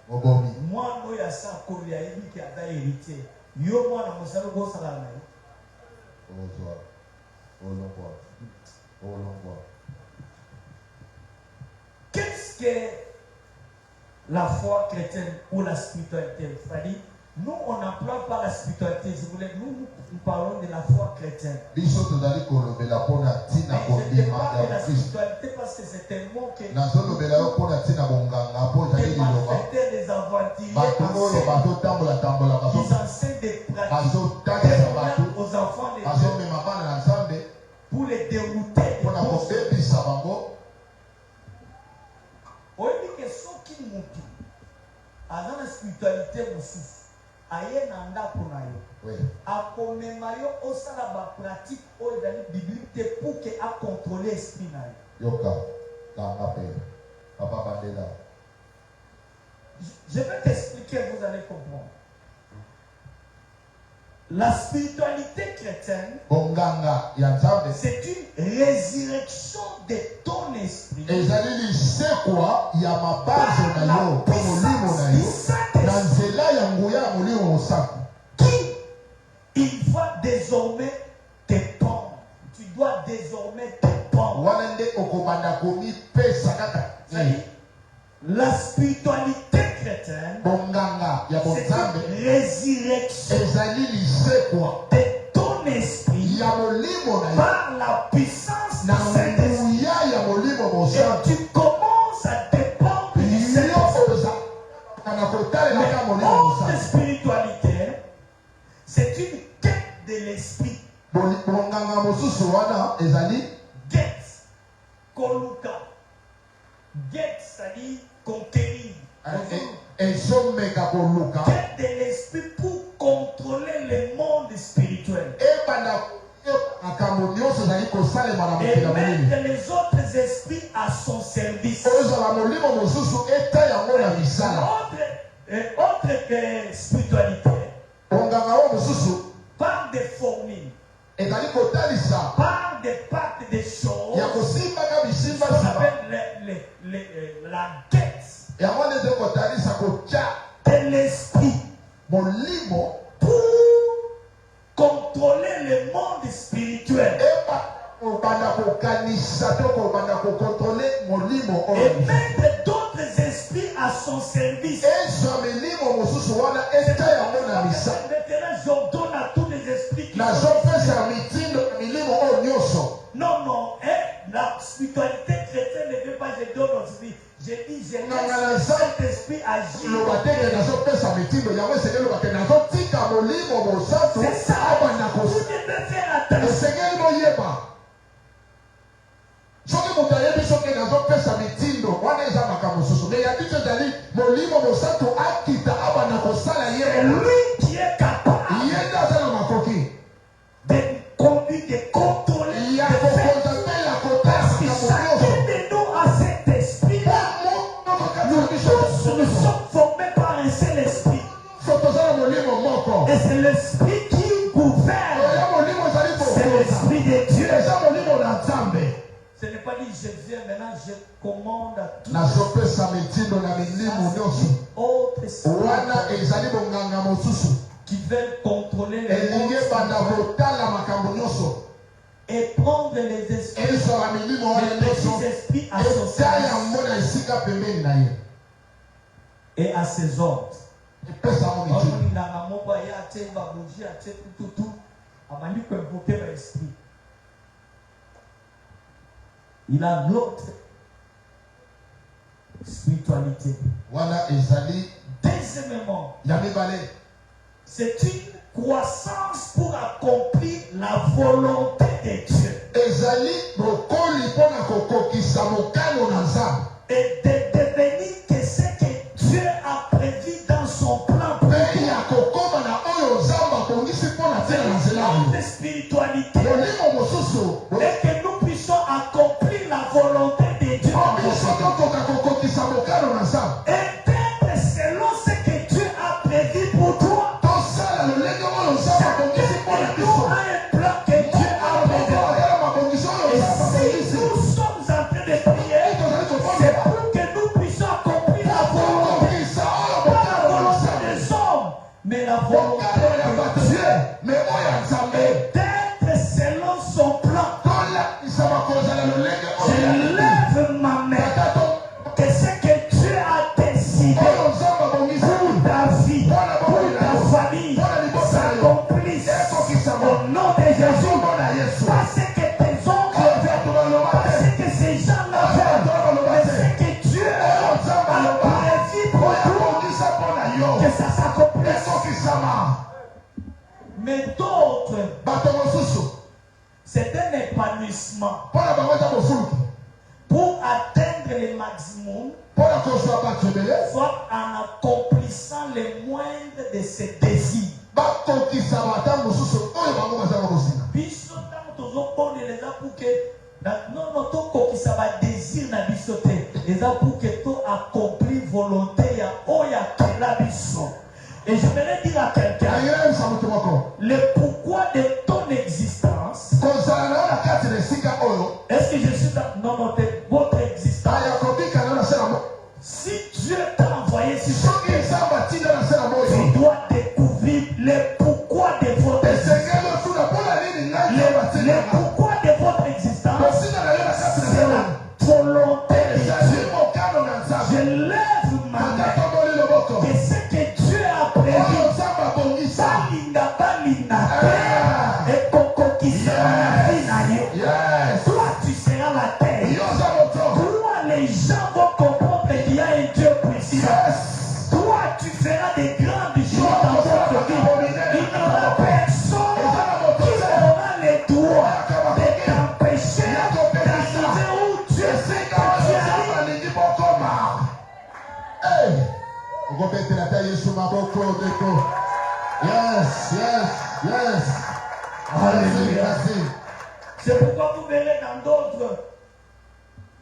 Moi, il y a ça, il y a qui a des héritiers. Yo, moi, je suis qu'est-ce que la foi chrétienne ou la spiritualité? C'est-à-dire, nous, on n'emploie pas la spiritualité. Nous parlons de la foi chrétienne. Mais je ne parle pas de la spiritualité parce que c'est un mot que les malfaiteurs, les aventuriers ils enseignent des pratiques aux enfants de Dieu pour les dérouter. On dit que ceux qui nous dans la spiritualité, aye nanda kuna yo akomema yo osala ba pratique oyo ezali biblique te pour que a contrôler esprit na yo. Yoka tanga pe papa bandela. Je vais t'expliquer, vous allez comprendre. La spiritualité chrétienne, c'est une résurrection de ton esprit. Qui il va désormais te pendre. Tu dois désormais te pendre. La spiritualité chrétienne, c'est une résurrection de ton esprit par la puissance de Saint-Esprit. Et tu commences à dépendre du Saint-Esprit. Notre spiritualité, c'est une quête de l'esprit. Quête, koluka. Quête, c'est-à-dire conquérir. Quête de l'esprit pour contrôler le monde spirituel. Et mettre les autres esprits à son service. Autre spiritualité par des formules, par des pactes des choses, ça s'appelle la quête de l'esprit pour contrôler le monde spirituel et mettre d'autres esprits à son service. Maintenant, j'ordonne à tous les esprits qui non, la spiritualité chrétienne ne veut pas je donne aux esprits. Je dis, je laisse le Saint-Esprit agir. C'est ça. Vous devez faire attention. soki moto ayebi soki nazopesa mitindo wana eza makambo mosusu me yabi te ezali molimo mosantu akita abanda kosala ye Lui qui est capable ye nde aza na makoki de conduire, de contrôler, ya de faire. kokonza mpe ya kotala Parce que makambo chacun nyonso de nous a cet esprit-là. Nous sommes formés par un seul esprit. so toza na molimo moko Et c'est l'esprit qui gouverne. oya molimo ezali C'est l'esprit de Dieu. eza molimo na nzambe Ce n'est pas dit je viens maintenant, je commande à tous nazopesa mitindo na milimo nyonso autres wana esprits ezali bonganga mosusu qui veulent contrôler les elingi banda mondes kotala makambo nyonso et prendre les esprits, ezwaka milimo wana les nyonso petits esprits à son eta service yango na esika pembeni na ye et à ses ordres. epesa yango mitindo Omoninganga moko aye atie babuji atie tututu abandi koinvoke baesprit. Il a l'autre spiritualité. wana ezali Deuxièmement, ya mibale c'est une croissance pour accomplir la volonté de Dieu ezali bokoli mpona kokokisa mokano na nzambe et de devenir que ce que Dieu a prévu dans son plan pour mpe toi. ya kokoma na oyo nzambe akongisi mpona tina na nzela oyo Notre spiritualité molimo mosusu est que nous puissions accomplir la volonté de Dieu. po biso tokoka kokokisa mokano na nzambe Et d'être selon ce que Dieu a prévu pour toi. tosala lolenge oyo nzambe akongisi mpona Nous biso a un plan que Dieu a prévu. ayala makondiso oyo Et nzambe si akongisi nous sommes en train de prier, tozali c'est kobondela pour que nous puissions accomplir la volonté. kokokisa oyo Pas la mokano na volonté nzambe des hommes, mais la volonté mokano ya de bato Dieu. me oyo ya nzambe D'être selon son plan. tolakisa bakozala lolenge Je oyo lève ma main. Que ce que Dieu a décidé oyo nzambe abongisi pour ta vie, pour ta famille, s'accomplisse au nom de Jésus. Pas ce que tes oncles veulent, pas ce que ces gens-là veulent, mais ce que Dieu a prévu pour toi, que ça s'accomplisse. Mais d'autres, bato mosusu c'est un épanouissement mpona bango eza bofuluki pour atteindre le maximum, mpona kozwa bato ebele soit en accomplissant le moindre de ses désirs. bakokisa bata mosusu oyo bango bazanga kozinga Biso ntango tozobondela eza pour que nono tokokisa badésir na biso te eza pour que toaccomplir volonté ya oyo akela biso. Et je voulais dire à quelqu'un, ayebisa moto moko le pourquoi de ton existence, kozala na yo na kati na esika oyo est-ce que je suis dans votre existence? aya kobika na yo na se na mo Si Dieu t'a envoyé sur cette soki terre, nzambe atinda na se na mo tu oyo dois découvrir le pourquoi de votre existence. esengeli otuna mpona nini ngai nzambe Le atinda pourquoi de votre existence, kosinda na yo na kati na se c'est na la volonté de ezali Dieu. mokano na Je nzambe lève ma main. atatoboli loboko Que ce que Dieu a prévu, oyo nzambe abongisa balinga et kokokisa na vie na yo. yes Toi, tu seras la terre. yo oza moto Toi, les gens vont comprendre qu'il y a un Dieu puissant. yes Toi, tu feras des grandes choses dans votre vie. Il n'y aura personne qui aura le droit de t'empêcher d'arriver où Dieu sait que tu arrives. alingi bokoma okobetela ta yesu maboko ndeko yes yes yes Alléluia. merci C'est pourquoi vous verrez dans d'autres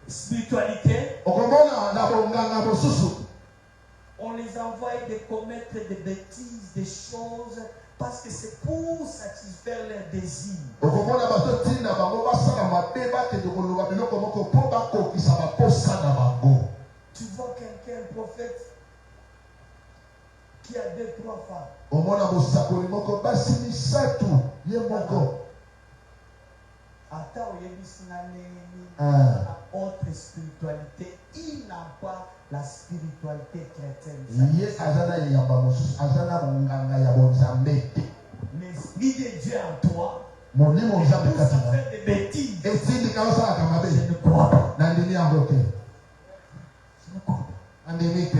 spiritualités, okomona na bonganga mosusu on les envoie de commettre des bêtises, des choses, parce que c'est pour satisfaire leurs désirs. okomona bato ntina bango basala mabe bakende koloba biloko moko mpo bakokisa baposa na bango Tu vois quelqu'un, un prophète, qui a 2-3 femmes. omona mosakoli moko basi misato ye moko Ata oyebisi na ndenge Ah. autre spiritualité, il n'a pas la spiritualité chrétienne. ye aza na yamba mosusu aza na bonganga ya bonzambe te L'esprit de Dieu en toi, molimo nzambe tout kati ça na fait des bêtises. etindika osalaka Je mabe ne crois pas. nandimi yango te Je ne crois pas. nandimi te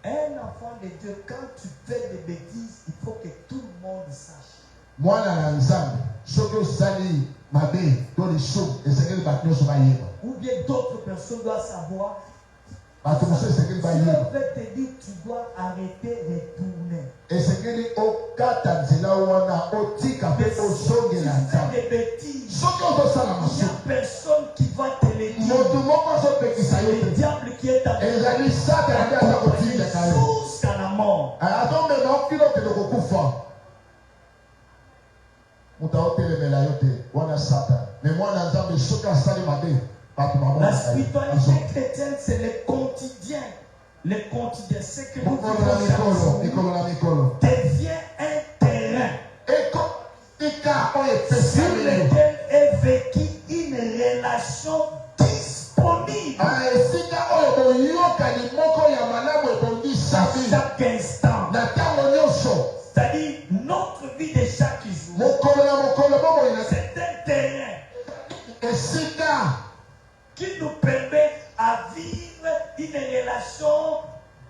Un enfant de Dieu, quand tu fais des bêtises, il faut que tout le monde sache. Moi, na nzambe, soki osali mabe, to les choses, esengeli bato nyonso bayeba. Ou bien d'autres personnes doivent savoir. Bato mosusu esengeli Si bayeba. on veut te dire, tu dois arrêter de tourner. Esengeli okata nzela wana, otika mpe ozongela Si tu nzambe. fais des bêtises, Soki ozosala il n'y a masumu, personne qui va te le dire. moto moko azopekisa yo C'est le te. diable qui est avec Ezali satana nde aza kotindaka yo. jusqu'à la mort. azomema okili okende kokufa. Moto aotelemela yo te, wana satana. Mais mwana nzambe soki asali mabe, bato La spiritualité chrétienne, c'est le quotidien. Le quotidien, c'est que nous mokolo na vivons chaque mikolo, jour, mikolo na mikolo. devient un terrain Eka oyo sur epesami yo. lequel est vécue une relation disponible Esika oyo boyokani moko ya malamu à ebongisami chaque instant. na ntango nyonso. C'est-à-dire, notre vie de chaque jour, Mokolo na mokolo bomoi na c'est un terrain esika qui nous permet à vivre une relation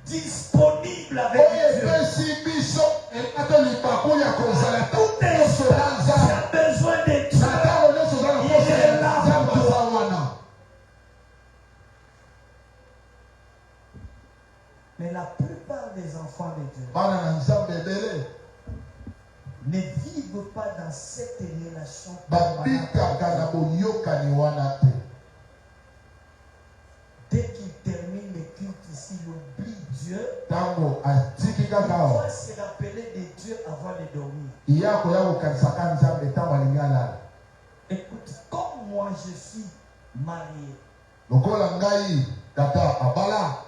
disponible avec oyo Dieu. epesi biso ekato libaku ya kozala Tout nyonso na instant, nzambe. tu as besoin de Dieu. Na ntango nyonso oza na posa ya nzambe aza wana. Mais la plupart des enfants de Dieu Bana na nzambe ebele ne vivent pas dans cette relation babikaka permanente. na boyokani wana te. Dès qu'il termine le culte ici, il oublie Dieu. Ntango atiki Il kaka awa doit se rappeler de Dieu avant de dormir. iya koya kokanisaka nzambe ntango alingi alala. Écoute, comme moi je suis marié, Lokola ngai tata abala,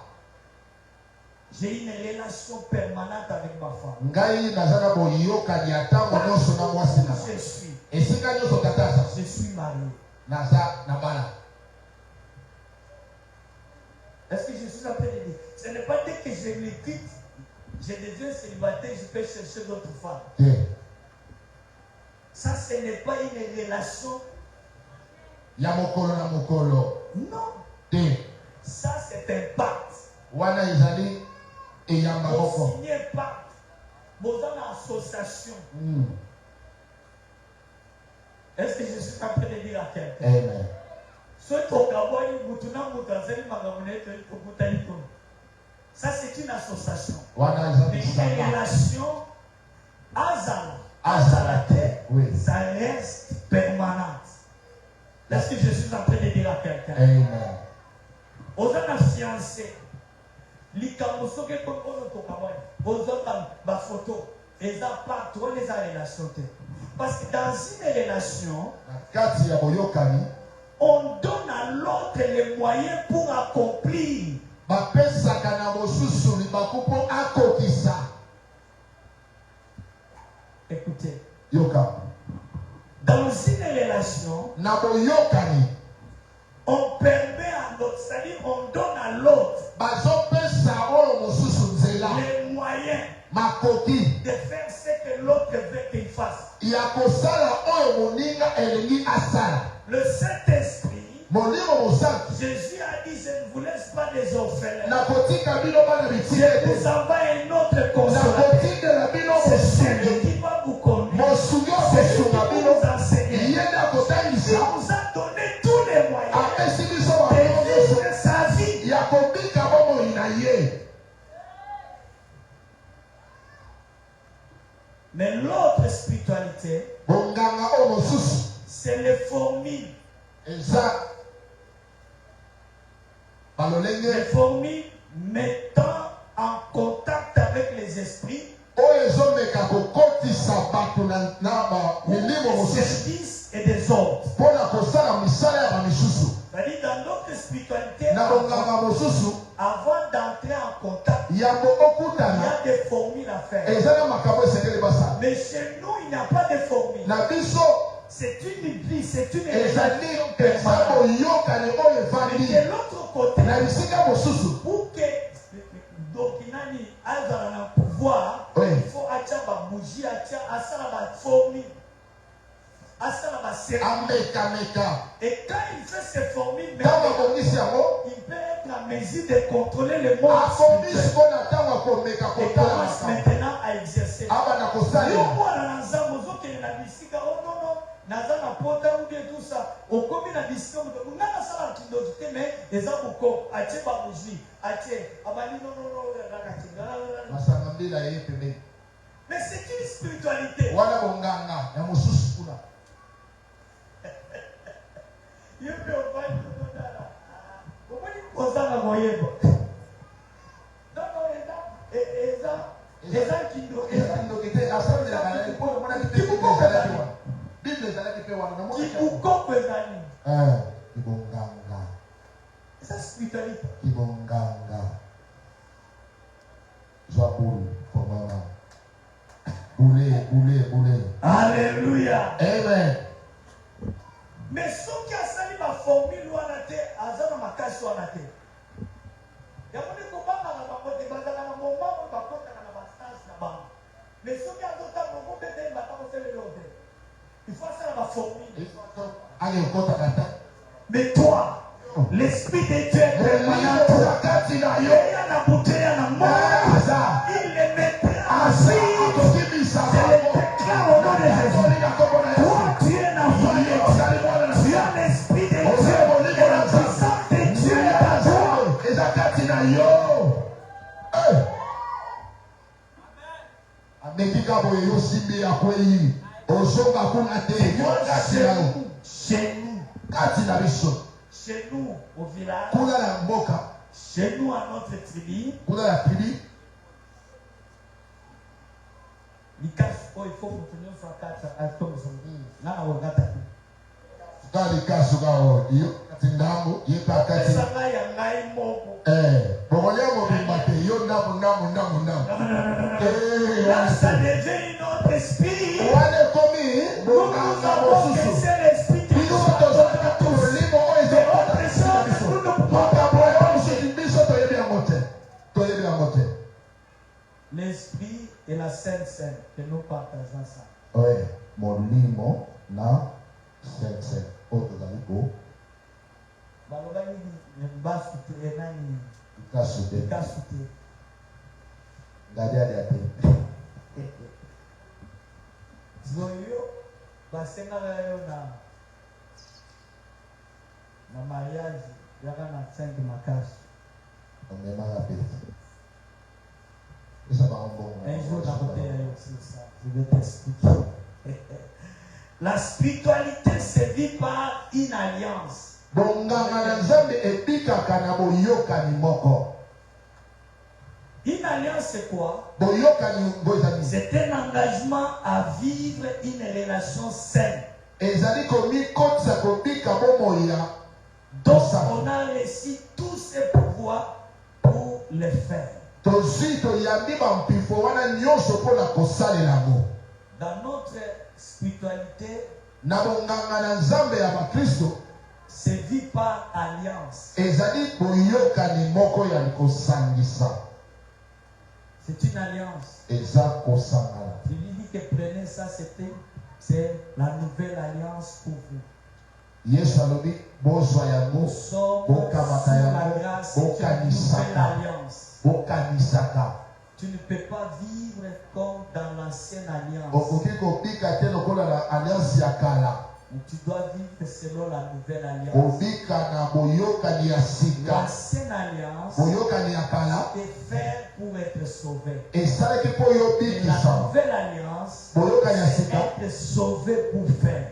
j'ai une relation permanente avec ma femme. ngai naza na boyokani ya ntango nyonso na mwasi na Je suis. esika nyonso tata aza Je suis marié. naza na bala. Est-ce que je suis en train de dire? Ce n'est pas dès que je me quitte, je deviens célibataire, je peux chercher d'autres femmes. Te Ça, ce n'est pas une relation. ya mokolo na mokolo Non. te Ça, c'est un pacte. wana ezali eyamba Vous moko. signez un pacte. Vous avez une association. Est-ce que je suis en train de dire à quelqu'un? Amen. Ça, c'est une association. Wana Mais ezali une samba. relation azala. Azala te. Oui. Ça reste permanente. Est-ce que je suis en train de dire à quelqu'un? Amen. Aux gens fiancés, likambo soki kokono tokamwani, bozonga ba photo, eza part, on les a relation te. Parce que dans une relation, Na kati ya boyokani on donne à l'autre les moyens pour accomplir. bapesaka na mosusu libaku mpo akokisa. Écoutez, Yoka dans une relation, na boyokani on permet à l'autre, c'est-à-dire on donne à l'autre bazopesa oyo mosusu nzela les moyens makoki de faire ce que l'autre veut qu'il fasse. ya kosala oyo moninga elingi asala. Le Saint-Esprit, Molimo mosantu Jésus a dit, je ne vous laisse pas des orphelins. nakotika bino bana Je bitike vous te, envoie un autre consolateur. nakotikela bino C'est celui mosungi qui va vous conduire. mosungi C'est lui okosunga qui bino vous enseigne. ye nde Il akotangisa vous a donné tous les moyens apesi biso de bango nyonso vivre sa vie. ya kobika bomoi na ye. Mais l'autre spiritualité, bonganga oyo mosusu c'est les formules. eza balolenge Les formules mettant en contact avec les esprits oyo ezomeka kokotisa bato na milimo des mosusu services et des ordres. mpo na kosala misala ya bamisusu. C'est-à-dire dans notre spiritualité, Na bonganga mosusu avant d'entrer en contact, yambo il y okutana a des formules à faire. eza na makambo esengeli basala. Mais chez nous, il n'y a pas de formule. Na biso C'est une vie, c'est une ezali relation eza permanente. boyokani oyo Mais evandi de l'autre côté, na bisika mosusu. pour que Dokinani aille pouvoir, Oui. il faut acheter ma bougie, acheter la formule. Et quand il fait ses formules, il peut être en mesure de contrôler le monde spirituel. Et commence maintenant à exercer. Mais c'est une spiritualité. C'est spiritualité. Alléluia. Amen. Mais ceux qui ont sali ma formule ou anaté, azana makashi ou anaté. Yamone komanga na bakote bazana na moment ou bakota na bastance na bang. Mais ceux qui ont d'autres moments peut-être pas faire le l'ordre. Il faut ça la formule. Mais toi, l'esprit de Dieu est permanent. Il y a la bouteille à la mort. Il les mettra assis. Je les déclare au nom de Jésus. Toi, tu es un enfant. Tu as l'esprit de Dieu. Et la puissance de Dieu est à toi. Chez nous, au village, chez nous, à notre tribu, il faut continuer à faire 4 à ton là, ça devient une autre esprit. Nous avons laissé l'esprit de Dieu. L'esprit et la Sainte Seine que nous partageons ça. Oui, mon limo na Sainte Seine. Na mariage yaka na 5 makasi. Un jour je vais t'expliquer. La spiritualité se vit par une alliance. Une alliance c'est quoi? C'est un engagement à vivre une relation saine. Donc on a reçu tous ces pouvoirs pour le faire. Dans notre spiritualité, c'est vie par alliance. C'est une alliance. Je lui dis que prenez ça, c'est la nouvelle alliance pour vous. Nous sommes sous la grâce, c'est une nouvelle alliance. Tu ne peux pas vivre comme dans l'ancienne alliance. Tu dois vivre selon la nouvelle alliance. L'ancienne alliance est faite pour être sauvé. Et la nouvelle alliance c'est être sauvé pour faire.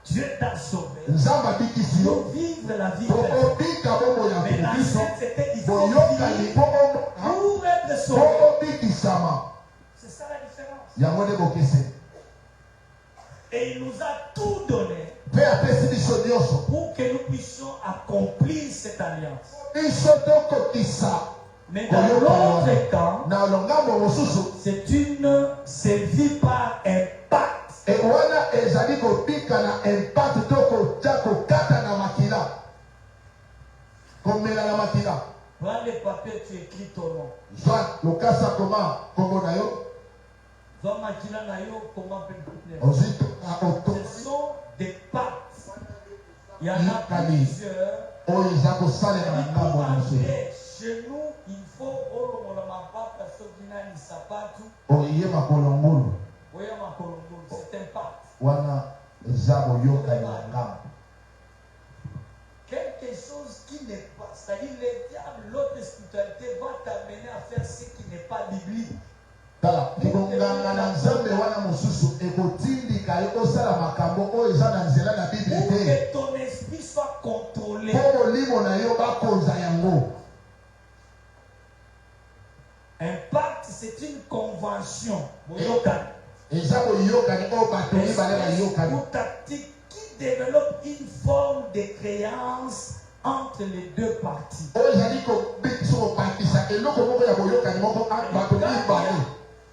Dieu t'a sauvé pour vivre la vie perfecte. Mais l'ancienne c'était il faut vivre pour être sauvé. C'est ça la différence. Et il nous a tout donné pour que nous puissions accomplir cette alliance. Mais dans l'autre camp, c'est vie par impact. Prends les papiers, tu écris ton nom. Ce sont des pactes. Il y en a plusieurs. Pour entrer chez nous, il faut c'est un pacte. Quelque chose qui n'est pas, c'est-à-dire le diable, l'autre spiritualité va t'amener à faire ce qui n'est pas biblique. Pour que ton esprit soit contrôlé. Un pacte, c'est une convention. Ou tactique qui développe une forme de créance entre les deux parties.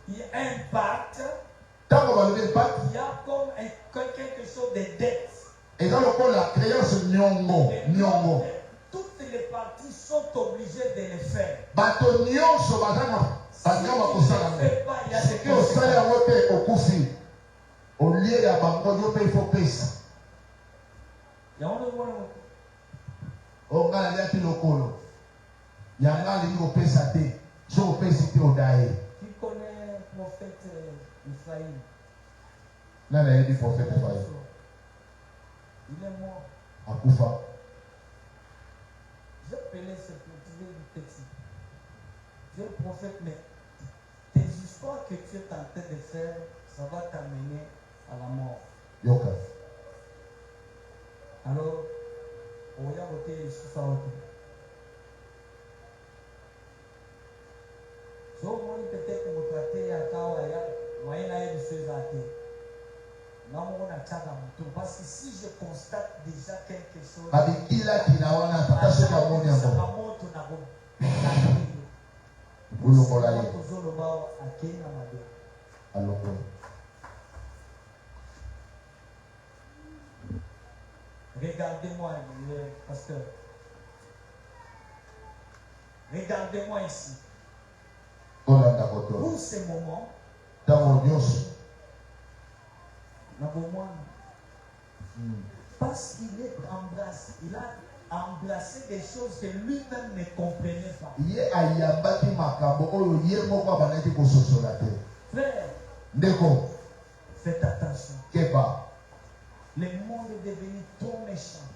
Il y a un pacte, il y a comme quelque chose de dette. Et toutes les parties sont obligées de le faire. Si tu ne le fais pas, il y a des conséquences. Qui connaît le prophète Ephraim? Il est mort. J'ai appelé ce petit. Dieu le prophète, mais tes histoires que tu es tenté de faire, ça va t'amener à la mort. Alors, on va voter sur ça. So, moi, peut-être me traiter à Kawaya, moi, il y a des choses à dire. Parce que si je constate déjà quelque chose, regardez-moi, pasteur. Regardez-moi ici. Pour ces moments, parce qu'il est embrassé, il a embrassé des choses que lui-même ne comprenait pas. Frère, faites attention. Le monde est devenu trop méchant.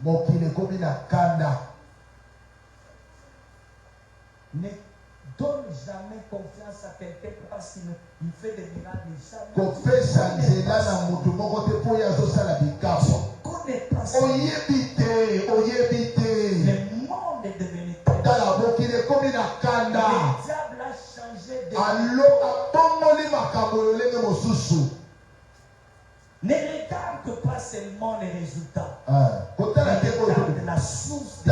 Ne donne jamais confiance à quelqu'un parce qu'il fait des miracles. Ne connaît pas ça. Le monde est devenu très méchant. Le diable a changé de ne regarde pas seulement les résultats. Regarde la source de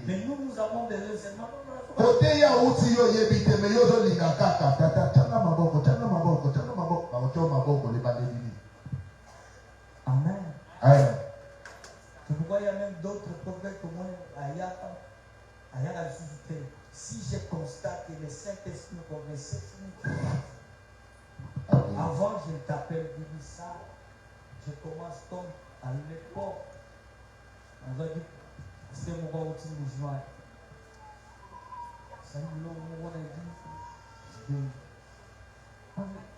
mais nous avons des raisonnements. Amen. C'est pourquoi il y a même d'autres prophètes comme moi, si je constate que le Saint-Esprit me convainc, avant je t'appelle, je dis ça, je commence comme à l'époque. On va dire, c'est mon gars au-dessus du joie.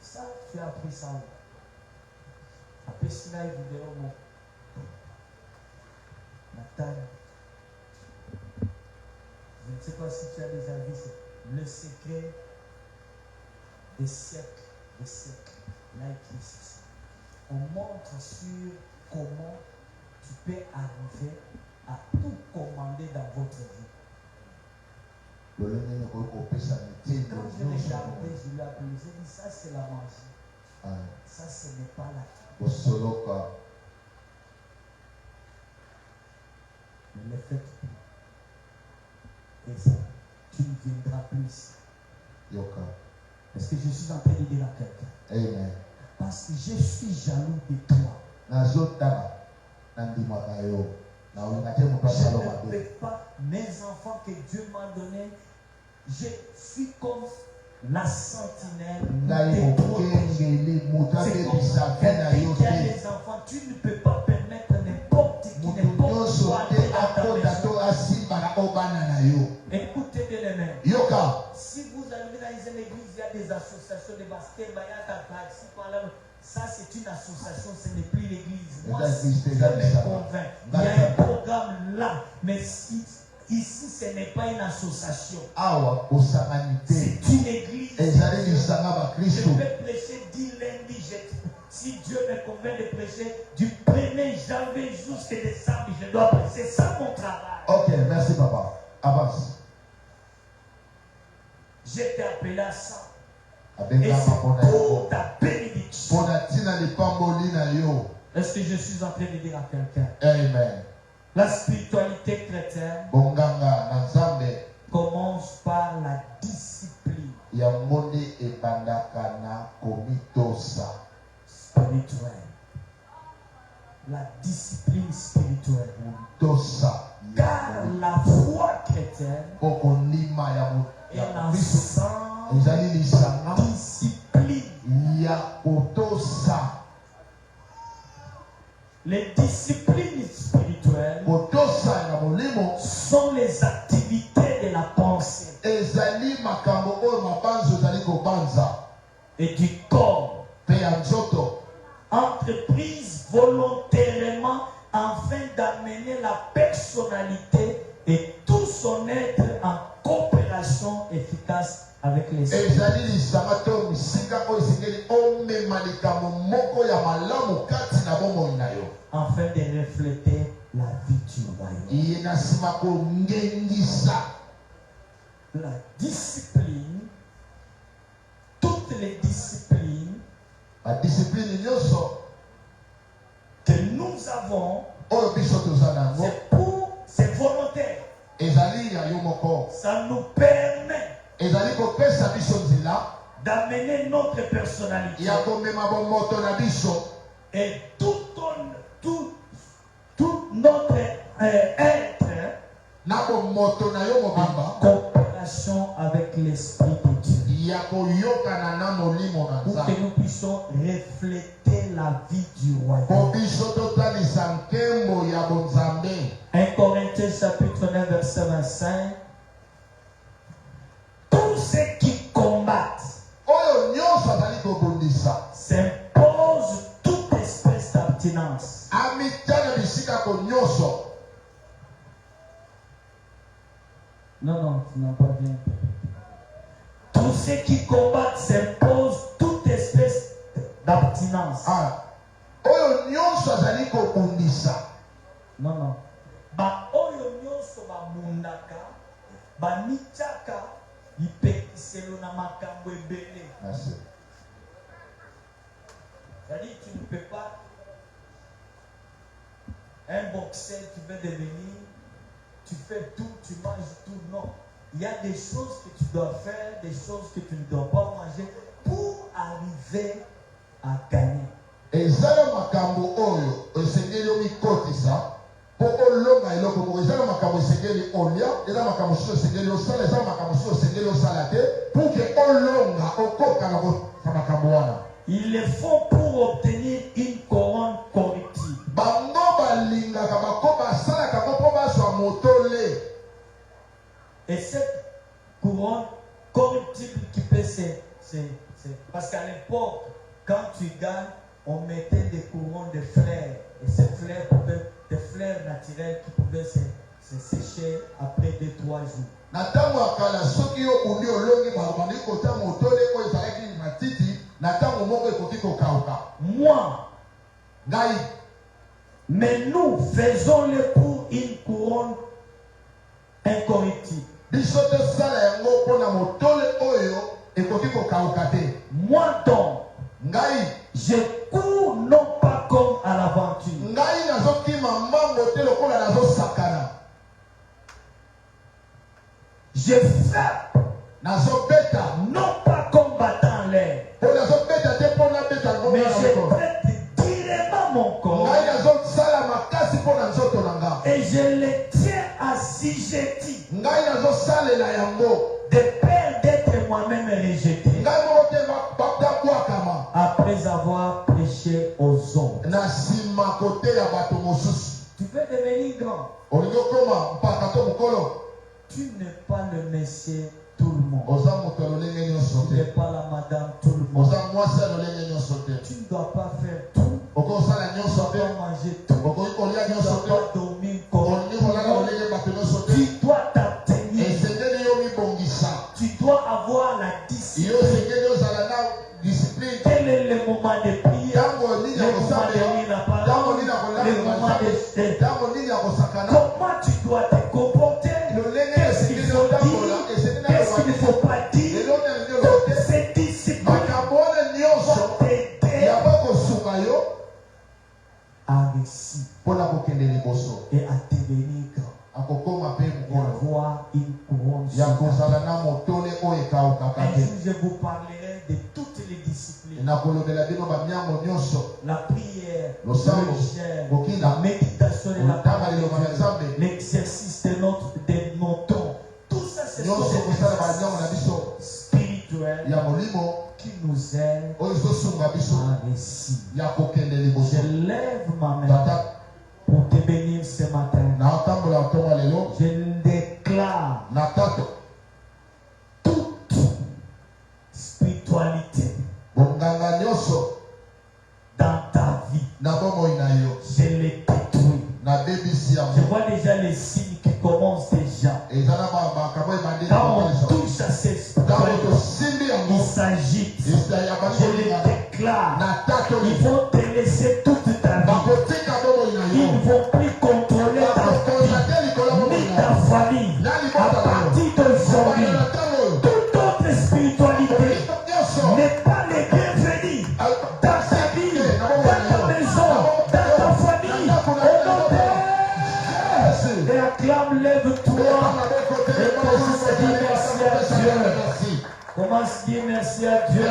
Ça tu as appris ça. Après cela, vidéo, Nathan. Je ne sais pas si tu as déjà vu le secret des siècles. Là, on montre sur comment tu peux arriver à tout commander dans votre vie. Quand je regardais, je l'ai appelé, j'ai dit ça c'est la magie. Ça ce n'est pas la vie. Ne le faites plus. Et ça, tu ne viendras plus. Est-ce que je suis en train de dire à quelqu'un? Amen. Parce que je suis jaloux de toi. Je ne peux pas, mes enfants que Dieu m'a donnés, je suis comme la sentinelle ngai te protège. mokengeli moto C'est abebisa comme vie na yo quelqu'un qui a te des enfants, tu ne peux pas permettre n'importe qui, moto n'importe nyonso quoi te dans ta akota maison. to asimba na o bana na yo. Écoutez bien les mains. Yoka, Si vous arrivez dans une église, il y a des associations de basket, il y a ta taxi, ça c'est une association, ce n'est plus l'église. Moi, je me convainc. Il y a un programme là, mais ici ce n'est pas une association. awa osanganite C'est une église. ezali lisanga Je bakristo. vais prêcher 10 lundis. Si Dieu me convainc de prêcher du 1er janvier jusqu'à décembre, je dois prêcher. C'est ça mon travail. Ok, merci papa. Avance. J'étais appelé à ça. Et Abengama c'est mpona pour yo. ta bénédiction. Mpona ntina lipamboli na yo. Est-ce que je suis en train de dire à quelqu'un? Amen. La spiritualité chrétienne Bonganga na nzambe commence par la discipline yango nde ebandaka na komitosa. spirituelle. La discipline spirituelle. Tosa. Car la foi chrétienne Pokondima ya est ya la Kristo. sans Ezali lisanga discipline. ya kotosa. Les disciplines spirituelles Kotosa na molimo sont les activités de la pensée ezali makambo oyo mabanzo ezali kobanza et du corps, mpe ya nzoto entreprise volontairement afin d'amener la personnalité et tout son être en coopération efficace avec les autres. ezali lisanga to misika oyo esengeli omema likambo moko ya malamu kati na bomoi na yo Afin de refléter la vie du royaume. ye na nsima kongengisa La discipline, toutes les disciplines badisipline nyonso que nous avons, oyo biso toza nango c'est volontaire. ezali ya yo moko Ça nous permet ezali kopesa biso nzela d'amener notre personnalité ya komema bomoto na biso et tout notre être na bomoto na yo en mobimba coopération avec l'Esprit de Dieu. ya koyokana na molimo na Pour que nzambe nous puissions refléter la vie du po royaume. biso totalisa nkembo ya bonzambe 1 Corinthiens chapitre 9 verset 25. Tous ceux qui combattent oyo nyonso azali kobundisa s'imposent toute espèce d'abstinence. amitana bisika ko nyonso. Non, tu n'as pas bien. Tous ceux qui combattent s'imposent toute espèce d'abstinence. Oyo nyonso azali kobundisa. Non. Ba oyo nyonso ba mundaka, ba nichaka, ipekiselo na makambo ebele. Merci. C'est-à-dire tu ne peux pas un boxeur qui veut devenir, tu fais tout, tu manges tout. Non. Il y a des choses que tu dois faire, des choses que tu ne dois pas manger pour arriver à gagner. Ezala makambo oyo esengeli omikotisa po olonga eloko moko ezala makambo esengeli olia ezala makambo mosusu esengeli osala ezala makambo mosusu esengeli osala te pour que olonga okokaka kosa makambo wana. Ils le font pour obtenir une couronne corruptible. Bango balingaka bako basalaka ngo mpo bazwa motole. Et cette couronne corruptible qui peut parce qu'à l'époque, quand tu gagnes, on mettait des couronnes de fleurs. Et ces fleurs pouvaient, des fleurs naturelles qui pouvaient se sécher après 2-3 jours. Na ntango ya kala soki obundi olongi babandi kota motole oyo ezalaki matiti na ntango moko ekoki kokauka. Moi, Ngai mais nous faisons-le pour une couronne incorruptible. biso tosala yango mpona motole oyo ekoki kokauka te. Moi donc, Ngai je cours non pas comme à l'aventure. ngai nazokima mbango te lokola nazosakana. Je frappe Nazobeta non pas comme battant l'air, mpo nazobeta te mpo nabeta yango mais na je mokolo. prête directement mon corps Ngai nazosala makasi mpo na nzoto na nga. et je le tiens assujetti Ngai nazosalela yango de peur d'être moi-même réduit. rejeté. Après avoir prêché aux autres. Tu peux devenir grand. Tu n'es pas le monsieur tout le monde. Tu n'es pas la madame tout le monde. Tu ne dois pas faire tout. Tu ne dois pas manger tout. Tu ne dois pas dormir comme tu dois t'abstenir. Tu dois avoir la discipline. Quel est le moment de prière? Le moment de lire la parole? Le moment de... Comment tu dois te comporter? Qu'est-ce qu'il faut dire? Qu'est-ce qu'il ne faut pas dire? Cette discipline va t'aider à réussir et à devenir grand. Et avoir une couronne sur ta tête. Un jour, je vous parlerai de toutes les disciplines. La prière, le jeûne, la méditation de la parole de Dieu, l'exercice de nos temps. Tout ça, c'est spirituel qui nous aide à réussir. Je lève ma main pour te bénir ce matin. Je déclare toute spiritualité dans ta vie. Je les détruis. Je vois déjà les signes qui commencent déjà. Quand on touche à ces spiritualités, il s'agit. Je les déclare. Ils vont te laisser toute ta vie. Ils ne vont plus contrôler ta vie, ni ta famille. À partir d'aujourd'hui, toute autre spiritualité n'est pas les bienvenus dans ta vie, dans ta maison, dans ta famille. Au nom de Jésus. Et acclame, lève-toi et commence à dire merci à Dieu. Commence à dire merci à Dieu.